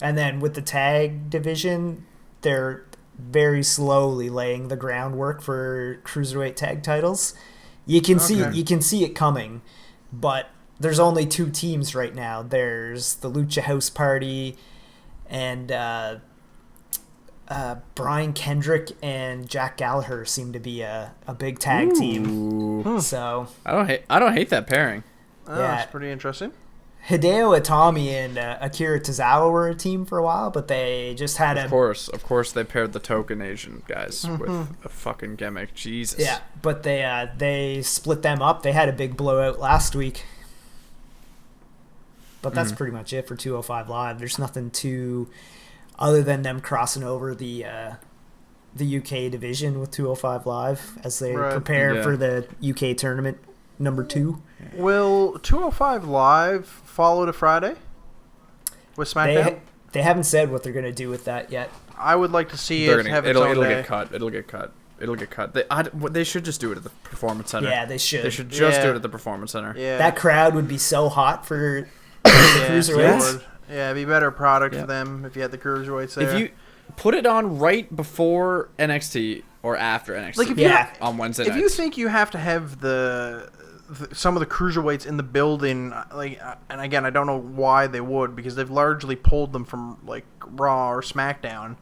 C: And then with the tag division, they're very slowly laying the groundwork for cruiserweight tag titles. You can see it coming, but there's only 2 teams right now. There's the Lucha House Party and Brian Kendrick and Jack Gallagher seem to be a big tag team. So
B: I don't hate that pairing.
A: That's pretty interesting.
C: Hideo Itami and Akira Tozawa were a team for a while, but they just had
B: Of course, they paired the token Asian guys with a fucking gimmick. Jesus.
C: Yeah, but they split them up. They had a big blowout last week. But that's pretty much it for 205 Live. There's nothing other than them crossing over the UK division with 205 Live as they prepare for the UK tournament number 2.
A: Will 205 Live follow to Friday with SmackDown?
C: They haven't said what they're going to do with that yet.
A: I would like to see it have its own day.
B: It'll get cut. It'll get cut. They should just do it at the Performance Center.
C: Yeah, they should.
B: They should just do it at the Performance Center.
A: Yeah.
C: That crowd would be so hot for the cruiserweights.
A: Yeah, it'd be a better product for them if you had the cruiserweights there.
B: If you put it on right before NXT or after NXT,
A: like if you
B: on Wednesday
A: if
B: nights.
A: you think you have to have some of the cruiserweights in the building, like, and again, I don't know why they would, because they've largely pulled them from like Raw or SmackDown.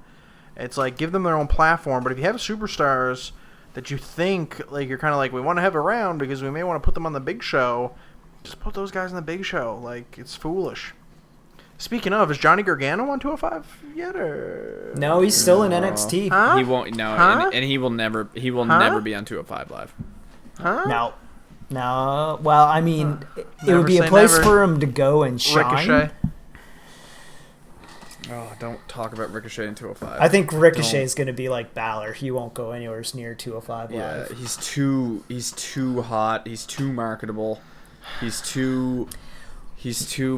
A: It's like, give them their own platform. But if you have superstars that you think, like, you're kind of like, we want to have around because we may want to put them on the big show, just put those guys on the big show. Like, it's foolish. Speaking of, is Johnny Gargano on 205 yet, or
C: No, he's still in NXT.
A: Huh?
B: He won't. No,
A: Huh?
B: and he will never. He will never be on 205 Live.
C: No. Well, I mean, it
A: Never
C: would be a
A: say
C: place
A: never.
C: for him to go and shine.
A: Ricochet?
B: Oh, don't talk about Ricochet in 205.
C: I think Ricochet is going to be like Balor. He won't go anywhere near 205
B: Yeah,
C: Live.
B: he's too hot. He's too marketable. He's too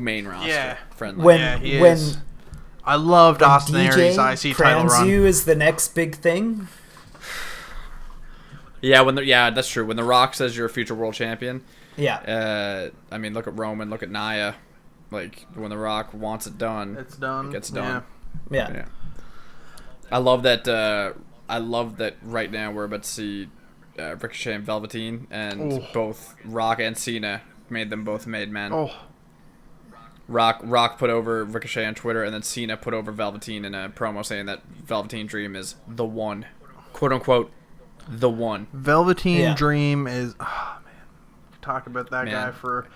B: main roster friendly.
C: When
A: he is. I loved Austin Aries' IC title
C: crowns
A: run.
C: you is the next big thing.
B: Yeah, that's true. When The Rock says you're a future world champion.
C: Yeah.
B: I mean, look at Roman, look at Nia. Like, when The Rock wants it done,
A: It's done.
B: it gets done.
C: Yeah.
B: I love that. Right now we're about to see Ricochet and Velveteen, and both Rock and Cena made them both made men.
A: Oh,
B: Rock put over Ricochet on Twitter, and then Cena put over Velveteen in a promo saying that Velveteen Dream is the one, quote unquote, the one.
A: Velveteen Dream is. Oh man, talk about that guy for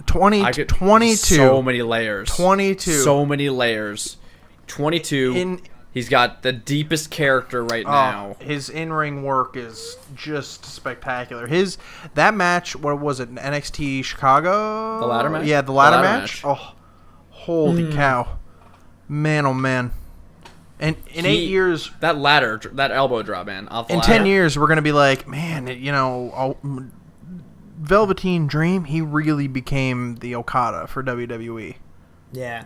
A: 22.
B: So many layers.
A: 22.
B: So many layers. 22. He's got the deepest character right now.
A: His in-ring work is just spectacular. That match, what was it, NXT Chicago?
B: The ladder match?
A: Yeah, the ladder match. Oh, holy cow. Man, oh man. And in 8 years...
B: That elbow drop, man. Off the
A: in
B: ladder.
A: 10 years, we're going to be like, man, Velveteen Dream, he really became the Okada for WWE.
C: Yeah.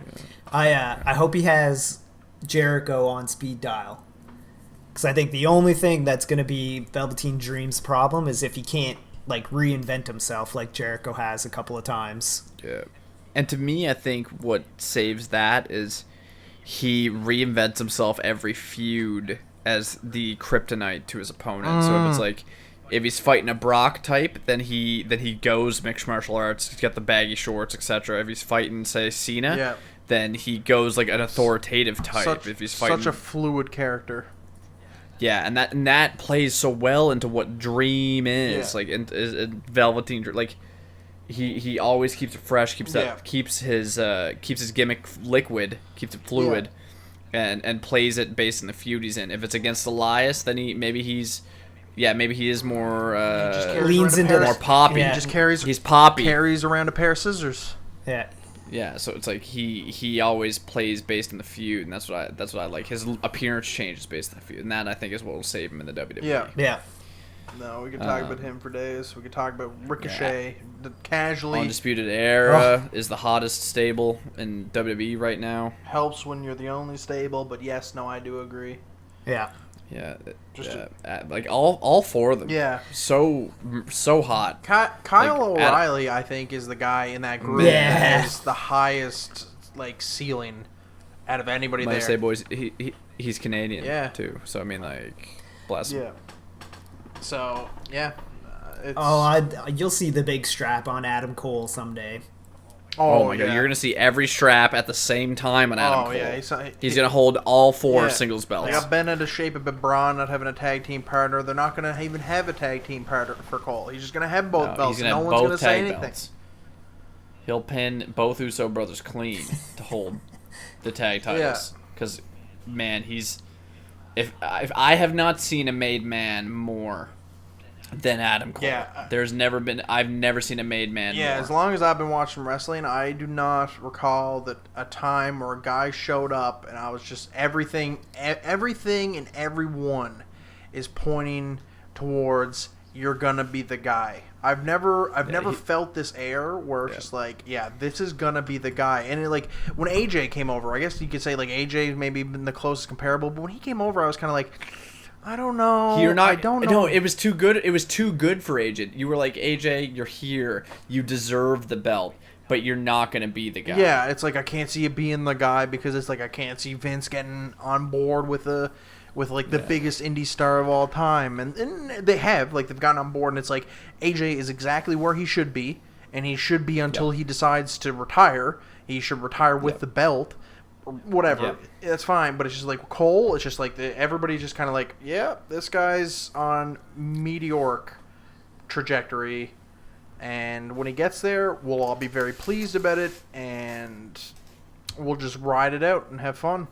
C: I hope he has Jericho on speed dial, because I think the only thing that's going to be Velveteen Dream's problem is if he can't like reinvent himself like Jericho has a couple of times.
B: Yeah. And to me, I think what saves that is he reinvents himself every feud as the kryptonite to his opponent. So if it's like, if he's fighting a Brock type, then he goes mixed martial arts. He's got the baggy shorts, etc. If he's fighting, say, Cena, then he goes like an authoritative type. If he's fighting,
A: such a fluid character.
B: Yeah, and that plays so well into what Dream is.
A: Yeah.
B: Like in Velveteen Dream, like he always keeps it fresh, keeps his gimmick liquid, keeps it fluid, and plays it based on the feud he's in. If it's against Elias, then maybe he is more
C: leans into
B: more poppy.
A: Yeah. He just carries.
B: He's poppy.
A: Carries around a pair of scissors.
C: Yeah.
B: Yeah, so it's like he always plays based on the feud, and that's what I like. His appearance changes based on the feud, and that I think is what will save him in the WWE.
C: Yeah.
A: No, we could talk about him for days. We could talk about Ricochet casually.
B: Undisputed Era is the hottest stable in WWE right now.
A: Helps when you're the only stable, but yes, no, I do agree.
C: Yeah.
B: Yeah, like all four of them.
A: Yeah,
B: so hot.
A: Kyle O'Reilly, I think, is the guy in that group that has the highest like ceiling out of anybody there.
B: I say, boys, he's Canadian, too. So I mean, like, bless him.
A: Yeah. So yeah.
C: You'll see the big strap on Adam Cole someday.
B: Oh my god, you're going to see every strap at the same time on Adam Cole.
A: Yeah,
B: he's going to hold all four singles belts.
A: They got bent into shape of Braun not having a tag team partner. They're not going to even have a tag team partner for Cole. He's just going to have both belts. No one's going to say anything. Belts.
B: He'll pin both Uso brothers clean to hold the tag titles. Because, man, if I have not seen a made man more than Adam Cole.
A: Yeah.
B: I've never seen a made man more.
A: As long as I've been watching wrestling, I do not recall that a time where a guy showed up and I was just everything and everyone is pointing towards you're gonna be the guy. I've never felt this air where it's just like, this is gonna be the guy. And when AJ came over, I guess you could say like AJ maybe been the closest comparable, but when he came over I was kinda like, I don't know.
B: You're not.
A: I don't know.
B: No, it was too good. It was too good for AJ. You were like, AJ, you're here. You deserve the belt, but you're not going to be the guy.
A: Yeah, it's like I can't see you being the guy because it's like I can't see Vince getting on board with the biggest indie star of all time, and they have they've gotten on board, and it's like AJ is exactly where he should be, and he should be until he decides to retire. He should retire with the belt. Whatever, that's fine, but it's just like Cole. It's just like everybody's just kind of like, yeah, this guy's on meteoric trajectory, and when he gets there, we'll all be very pleased about it, and we'll just ride it out and have fun.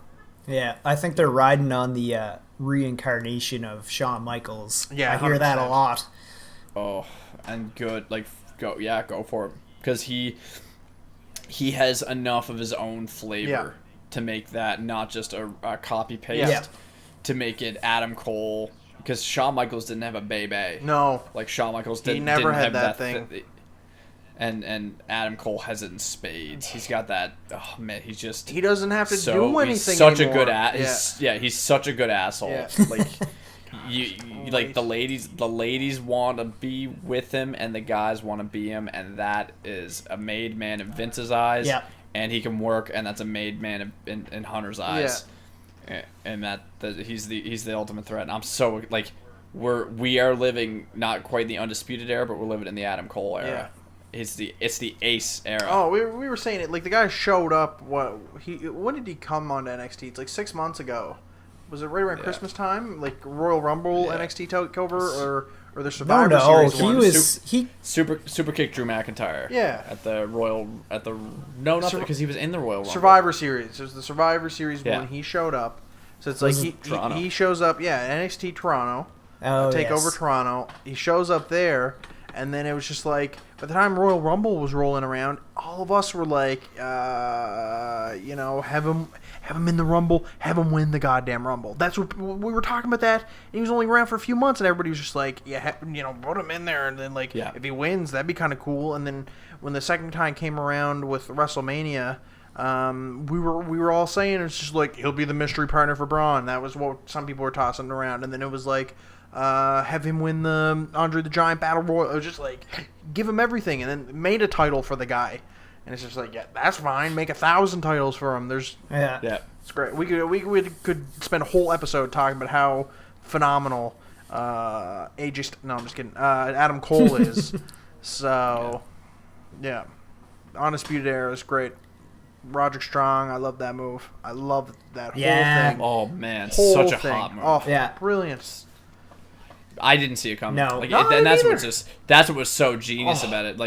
C: Yeah, I think they're riding on the reincarnation of Shawn Michaels.
A: Yeah,
C: I hear
A: 100%.
C: that a lot.
B: Oh, and good. Go for it, because he has enough of his own flavor. To make that not just a copy paste, to make it Adam Cole, because Shawn Michaels didn't have a baby.
A: No,
B: Shawn Michaels
A: he never
B: didn't
A: had
B: have
A: that thing.
B: And Adam Cole has it in spades. He's got that. Oh man, he
A: doesn't have to do anything.
B: He's such
A: anymore.
B: a good he's such a good asshole.
A: Yeah.
B: The ladies want to be with him, and the guys want to be him, and that is a made man in Vince's eyes.
C: Yeah.
B: And he can work, and that's a made man in Hunter's eyes. Yeah. And he's the ultimate threat. And I'm so we are living not quite the undisputed era, but we're living in the Adam Cole era. Yeah. It's the Ace era.
A: Oh, we were saying it. The guy showed up. When did he come on to NXT? It's 6 months ago. Was it right around Christmas time? Royal Rumble NXT takeover or the Survivor Series one?
C: He
B: super kicked Drew McIntyre.
A: Yeah.
B: Because he was in the Royal Rumble.
A: Survivor Series. It was the Survivor Series one. He showed up. So it's he shows up. Yeah, NXT Toronto. Takeover Toronto. He shows up there, and then it was just by the time Royal Rumble was rolling around, all of us were have him in the Rumble, have him win the goddamn Rumble. That's what we were talking about. That and he was only around for a few months, and everybody was just put him in there, and then if he wins, that'd be kind of cool. And then when the second time came around with WrestleMania, we were all saying it's just he'll be the mystery partner for Braun. That was what some people were tossing around, and then it was have him win the Andre the Giant Battle Royal. It was just give him everything, and then made a title for the guy. And it's just that's fine. Make 1,000 titles for him. It's great. We could spend a whole episode talking about how phenomenal I'm just kidding. Adam Cole is. So, yeah, Undisputed Era is great. Roderick Strong, I love that move. I love that whole thing.
B: Oh man, such a hot move.
A: Oh, brilliant.
B: I didn't see it coming.
C: No,
B: and that's what was so genius about it.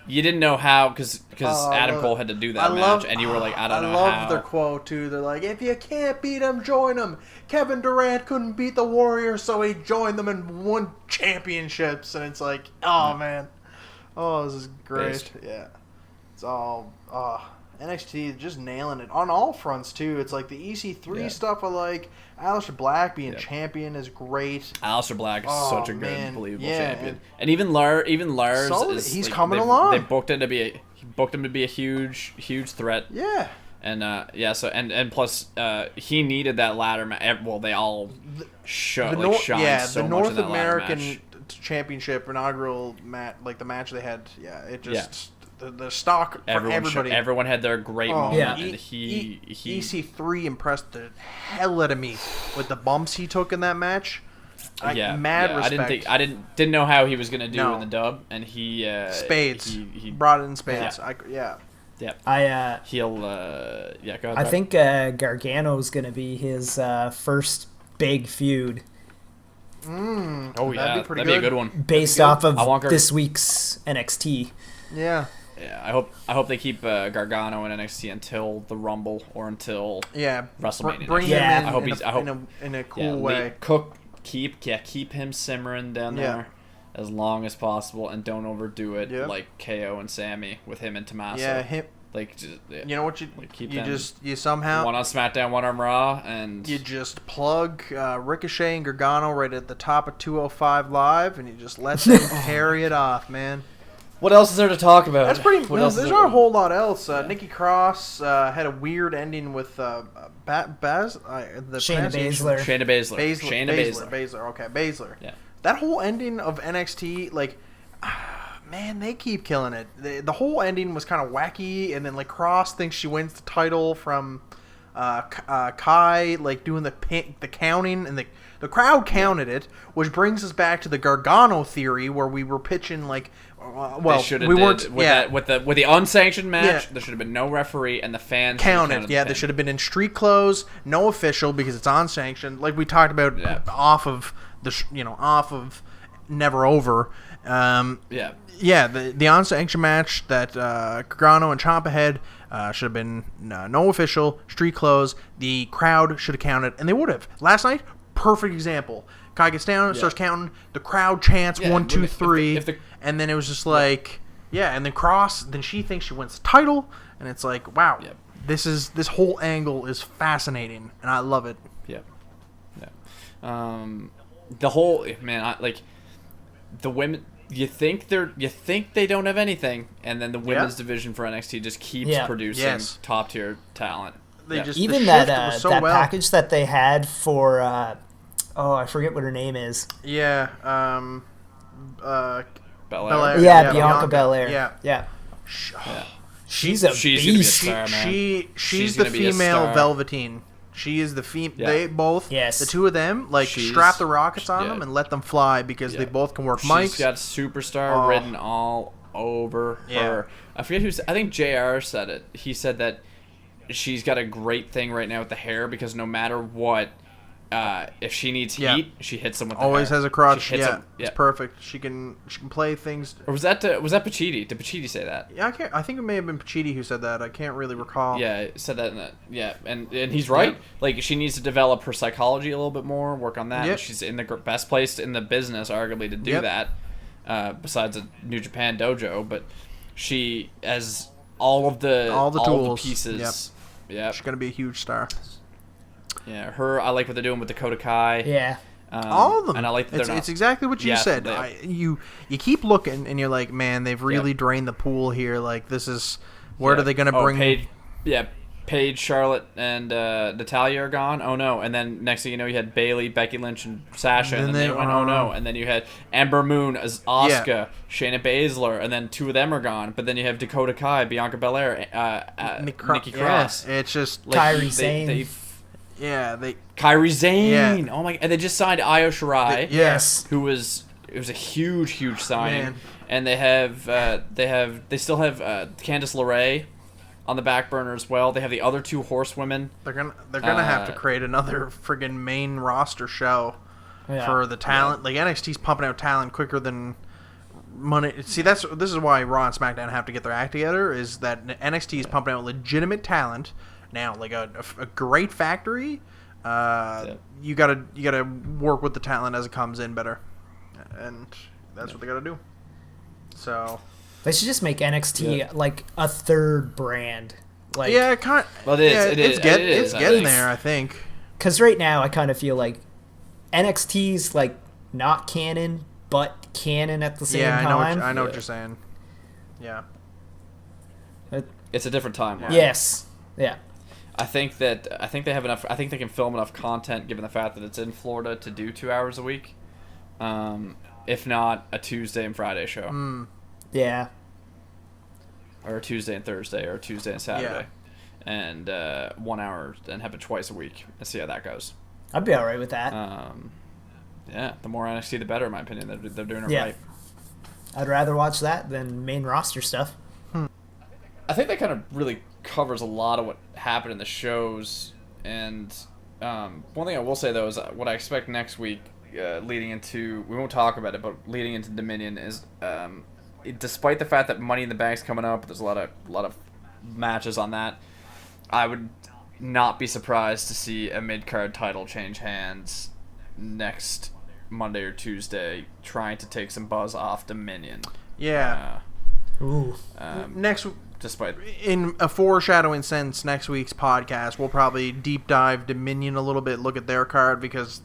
B: You didn't know how because Adam Cole had to do that match, and you were I don't know how.
A: I love their quote too. They're if you can't beat him, join him. Kevin Durant couldn't beat the Warriors, so he joined them and won championships. And it's man, this is great.
B: Based.
A: Yeah, it's all NXT just nailing it on all fronts too. It's the EC3 stuff. Aleister Black being champion is great.
B: Aleister Black is such a good, believable champion, and even Lars
A: he's coming along.
B: They booked him to be a huge threat.
A: Yeah.
B: And and plus he needed that ladder match. Well, they all shined so much
A: the
B: in
A: North
B: that
A: American
B: ladder match.
A: Championship inaugural match, the match they had. Yeah, it just. The stock for everybody.
B: Everyone had their great moment, and
A: EC3 impressed the hell out of me with the bumps he took in that match. Mad respect.
B: I didn't know how he was gonna do in the dub, and he
A: spades. He brought it in spades.
B: Yeah.
A: Yeah.
B: Go ahead.
C: I think Gargano's gonna be his first big feud.
A: That'd be
B: a good one.
C: Based off of this week's NXT.
A: Yeah.
B: Yeah, I hope they keep Gargano in NXT until the Rumble or until WrestleMania.
A: Bring him in a cool way.
B: Keep him simmering down there as long as possible, and don't overdo it like KO and Sammy with him and Tommaso.
A: Yeah, you know what you somehow
B: one on SmackDown, one on Raw, and
A: you just plug Ricochet and Gargano right at the top of 205 Live, and you just let them carry it off, man.
B: What else is there to talk about?
A: That's pretty. There's not a whole lot else. Nikki Cross had a weird ending with Shayna
C: Baszler.
A: Okay, Baszler.
B: Yeah.
A: That whole ending of NXT, like, man, they keep killing it. The whole ending was kind of wacky, and then like Cross thinks she wins the title from Kai, like doing the counting, and the crowd counted it, which brings us back to the Gargano theory, where we were pitching like, we weren't
B: with the unsanctioned match. Yeah. There should have been no referee, and the fans
A: counted. Yeah, they should have been in street clothes, no official because it's unsanctioned. Like we talked about off of Never Over. The unsanctioned match that Gargano and Ciampa had should have been no official, street clothes. The crowd should have counted, and they would have. Last night, perfect example. Kai gets down, starts counting. The crowd chants 1, 2, 3, and then it was just like, and then Cross. Then she thinks she wins the title, and it's like, wow, this whole angle is fascinating, and I love it.
B: The whole the women. You think they don't have anything, and then the women's division for NXT just keeps producing top tier talent.
C: Even that package that they had for I forget what her name is.
A: Belair.
C: Belair. Bianca Belair. Yeah. She's a beast.
B: Gonna be a star, man.
A: She's the female Velveteen. She is the female. They both, the two of them, strap the rockets on them and let them fly because they both can work mics.
B: She's got superstar written all over her. I forget who's. I think JR said it. He said that she's got a great thing right now with the hair because no matter what, if she needs heat, she hits them with the
A: always
B: hair.
A: has a crotch. It's perfect. She can play things.
B: Or was that Pacitti? Did Pacitti say that?
A: Yeah, I think it may have been Pacitti who said that. I can't really recall.
B: Yeah, said that. And he's right. Like she needs to develop her psychology a little bit more, work on that. She's in the best place in the business, arguably, to do that. Besides a New Japan dojo, but she has all the tools, pieces. Yeah,
A: she's gonna be a huge star.
B: Yeah, I like what they're doing with Dakota Kai.
C: Yeah.
A: All of them.
B: And I like that
A: it's exactly what you said. You keep looking, and you're like, man, they've really drained the pool here. Like, this is... Where are they going to bring...
B: Paige, Charlotte, and Natalya are gone. Oh, no. And then next thing you know, you had Bayley, Becky Lynch, and Sasha. And then they went, oh, no. And then you had Ember Moon, Asuka, Shayna Baszler, and then two of them are gone. But then you have Dakota Kai, Bianca Belair, Nikki Cross.
A: It's just...
C: Kairi Sane.
B: Kairi Sane. Oh my! And they just signed Io Shirai.
C: Yes.
B: It was a huge signing. Man. And they still have Candice LeRae on the back burner as well. They have the other two horsewomen.
A: They're gonna have to create another friggin' main roster show for the talent. Like NXT's pumping out talent quicker than money. See, this is why Raw and SmackDown have to get their act together. Is that NXT is pumping out legitimate talent. Now, like a great factory, you gotta work with the talent as it comes in better, and that's what they gotta do. So
C: they should just make NXT like a third brand. Like
A: it's getting there, I think.
C: Because right now I kind of feel like NXT's like not canon, but canon at the same time.
A: I know what you're saying. Yeah,
B: it's a different time.
C: Right? Yes. Yeah.
B: I think they have enough. I think they can film enough content, given the fact that it's in Florida, to do 2 hours a week. If not a Tuesday and Friday show.
C: Yeah.
B: Or a Tuesday and Thursday, or a Tuesday and Saturday, and 1 hour, and have it twice a week, and see how that goes.
C: I'd be all right with that.
B: The more NXT, the better, in my opinion. They're doing it right.
C: I'd rather watch that than main roster stuff.
B: I think that kind of really covers a lot of what happened in the shows, and one thing I will say though is what I expect next week, leading into, we won't talk about it, but leading into Dominion is, despite the fact that Money in the Bank's coming up, there's a lot of matches on that. I would not be surprised to see a mid-card title change hands next Monday or Tuesday, trying to take some buzz off Dominion.
C: Ooh.
B: despite
A: in a foreshadowing sense, next week's podcast we'll probably deep dive Dominion a little bit, look at their card because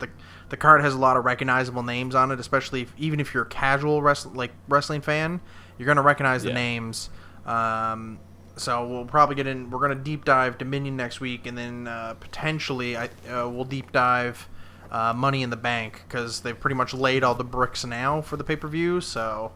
A: the card has a lot of recognizable names on it, especially even if you're a casual wrestling fan, you're gonna recognize the names. So we'll probably get in. We're gonna deep dive Dominion next week, and then potentially we'll deep dive Money in the Bank because they've pretty much laid all the bricks now for the pay-per-view. So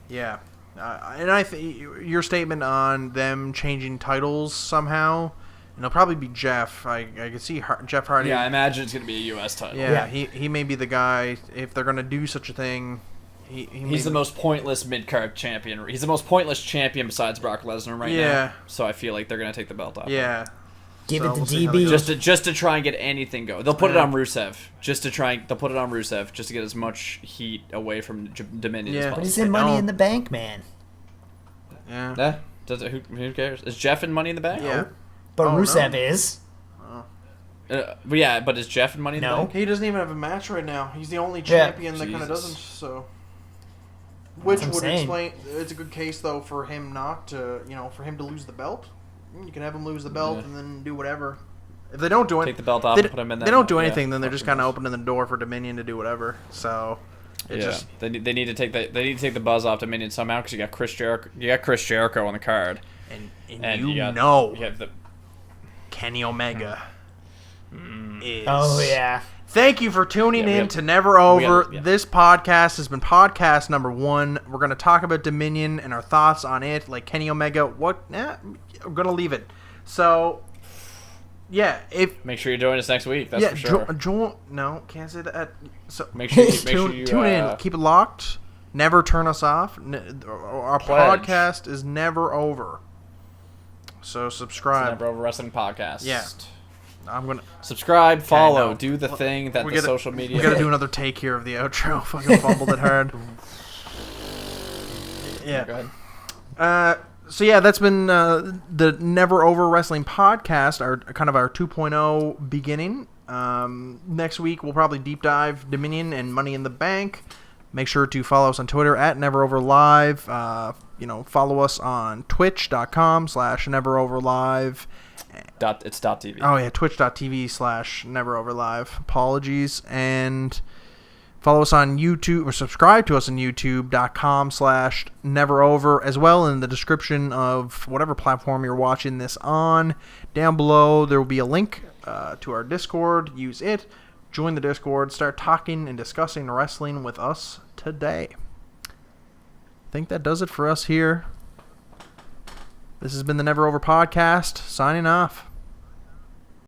A: yeah. And I think your statement on them changing titles somehow, and it'll probably be Jeff. I can see Jeff Hardy.
B: Yeah, I imagine it's going to be a U.S. title.
A: Yeah, he may be the guy if they're going to do such a thing.
B: He's the most pointless mid-card champion. He's the most pointless champion besides Brock Lesnar right now. So I feel like they're going to take the belt off.
A: Yeah.
C: Give it to DB.
B: Just to try and get anything going. They'll put it on Rusev. They'll put it on Rusev just to get as much heat away from Dominion as possible.
C: But he's in Money in the Bank, man.
B: Yeah. Who cares? Is Jeff in Money in the Bank?
A: Yeah.
C: But Rusev is.
B: But is Jeff in Money in the Bank?
A: He doesn't even have a match right now. He's the only champion that kind of doesn't. So, which would explain. It's a good case though for him not to, for him to lose the belt. You can have him lose the belt and then do whatever. If they don't do it,
B: take the belt off and put him in.
A: They don't do anything, then they're just kind of opening the door for Dominion to do whatever. So.
B: They need to take the buzz off Dominion somehow because you got Chris Jericho on the card,
A: and you have the Kenny Omega is.
C: Oh yeah.
A: Thank you for tuning in to Never Over. This podcast has been podcast number 1. We're going to talk about Dominion and our thoughts on it, like Kenny Omega. I'm going to leave it. So. Yeah,
B: make sure you join us next week. That's for sure.
A: No, can't say that. So
B: make sure you
A: tune in. Keep it locked. Never turn us off. Our podcast is never over. So subscribe.
B: Never Over Wrestling Podcast.
A: Yeah, I'm gonna
B: subscribe, follow, do the thing that the social media.
A: We gotta do another take here of the outro. Fucking fumbled it hard. Yeah. Go ahead. So yeah, that's been the Never Over Wrestling Podcast, our 2.0 beginning. Next week we'll probably deep dive Dominion and Money in the Bank. Make sure to follow us on Twitter at NeverOverLive. Follow us on Twitch.com/NeverOverLive.
B: It's .tv.
A: Oh yeah, Twitch.tv/NeverOverLive. Apologies. And follow us on YouTube, or subscribe to us on YouTube.com/NeverOver, as well in the description of whatever platform you're watching this on. Down below, there will be a link to our Discord. Use it. Join the Discord. Start talking and discussing wrestling with us today. I think that does it for us here. This has been the Never Over Podcast. Signing off.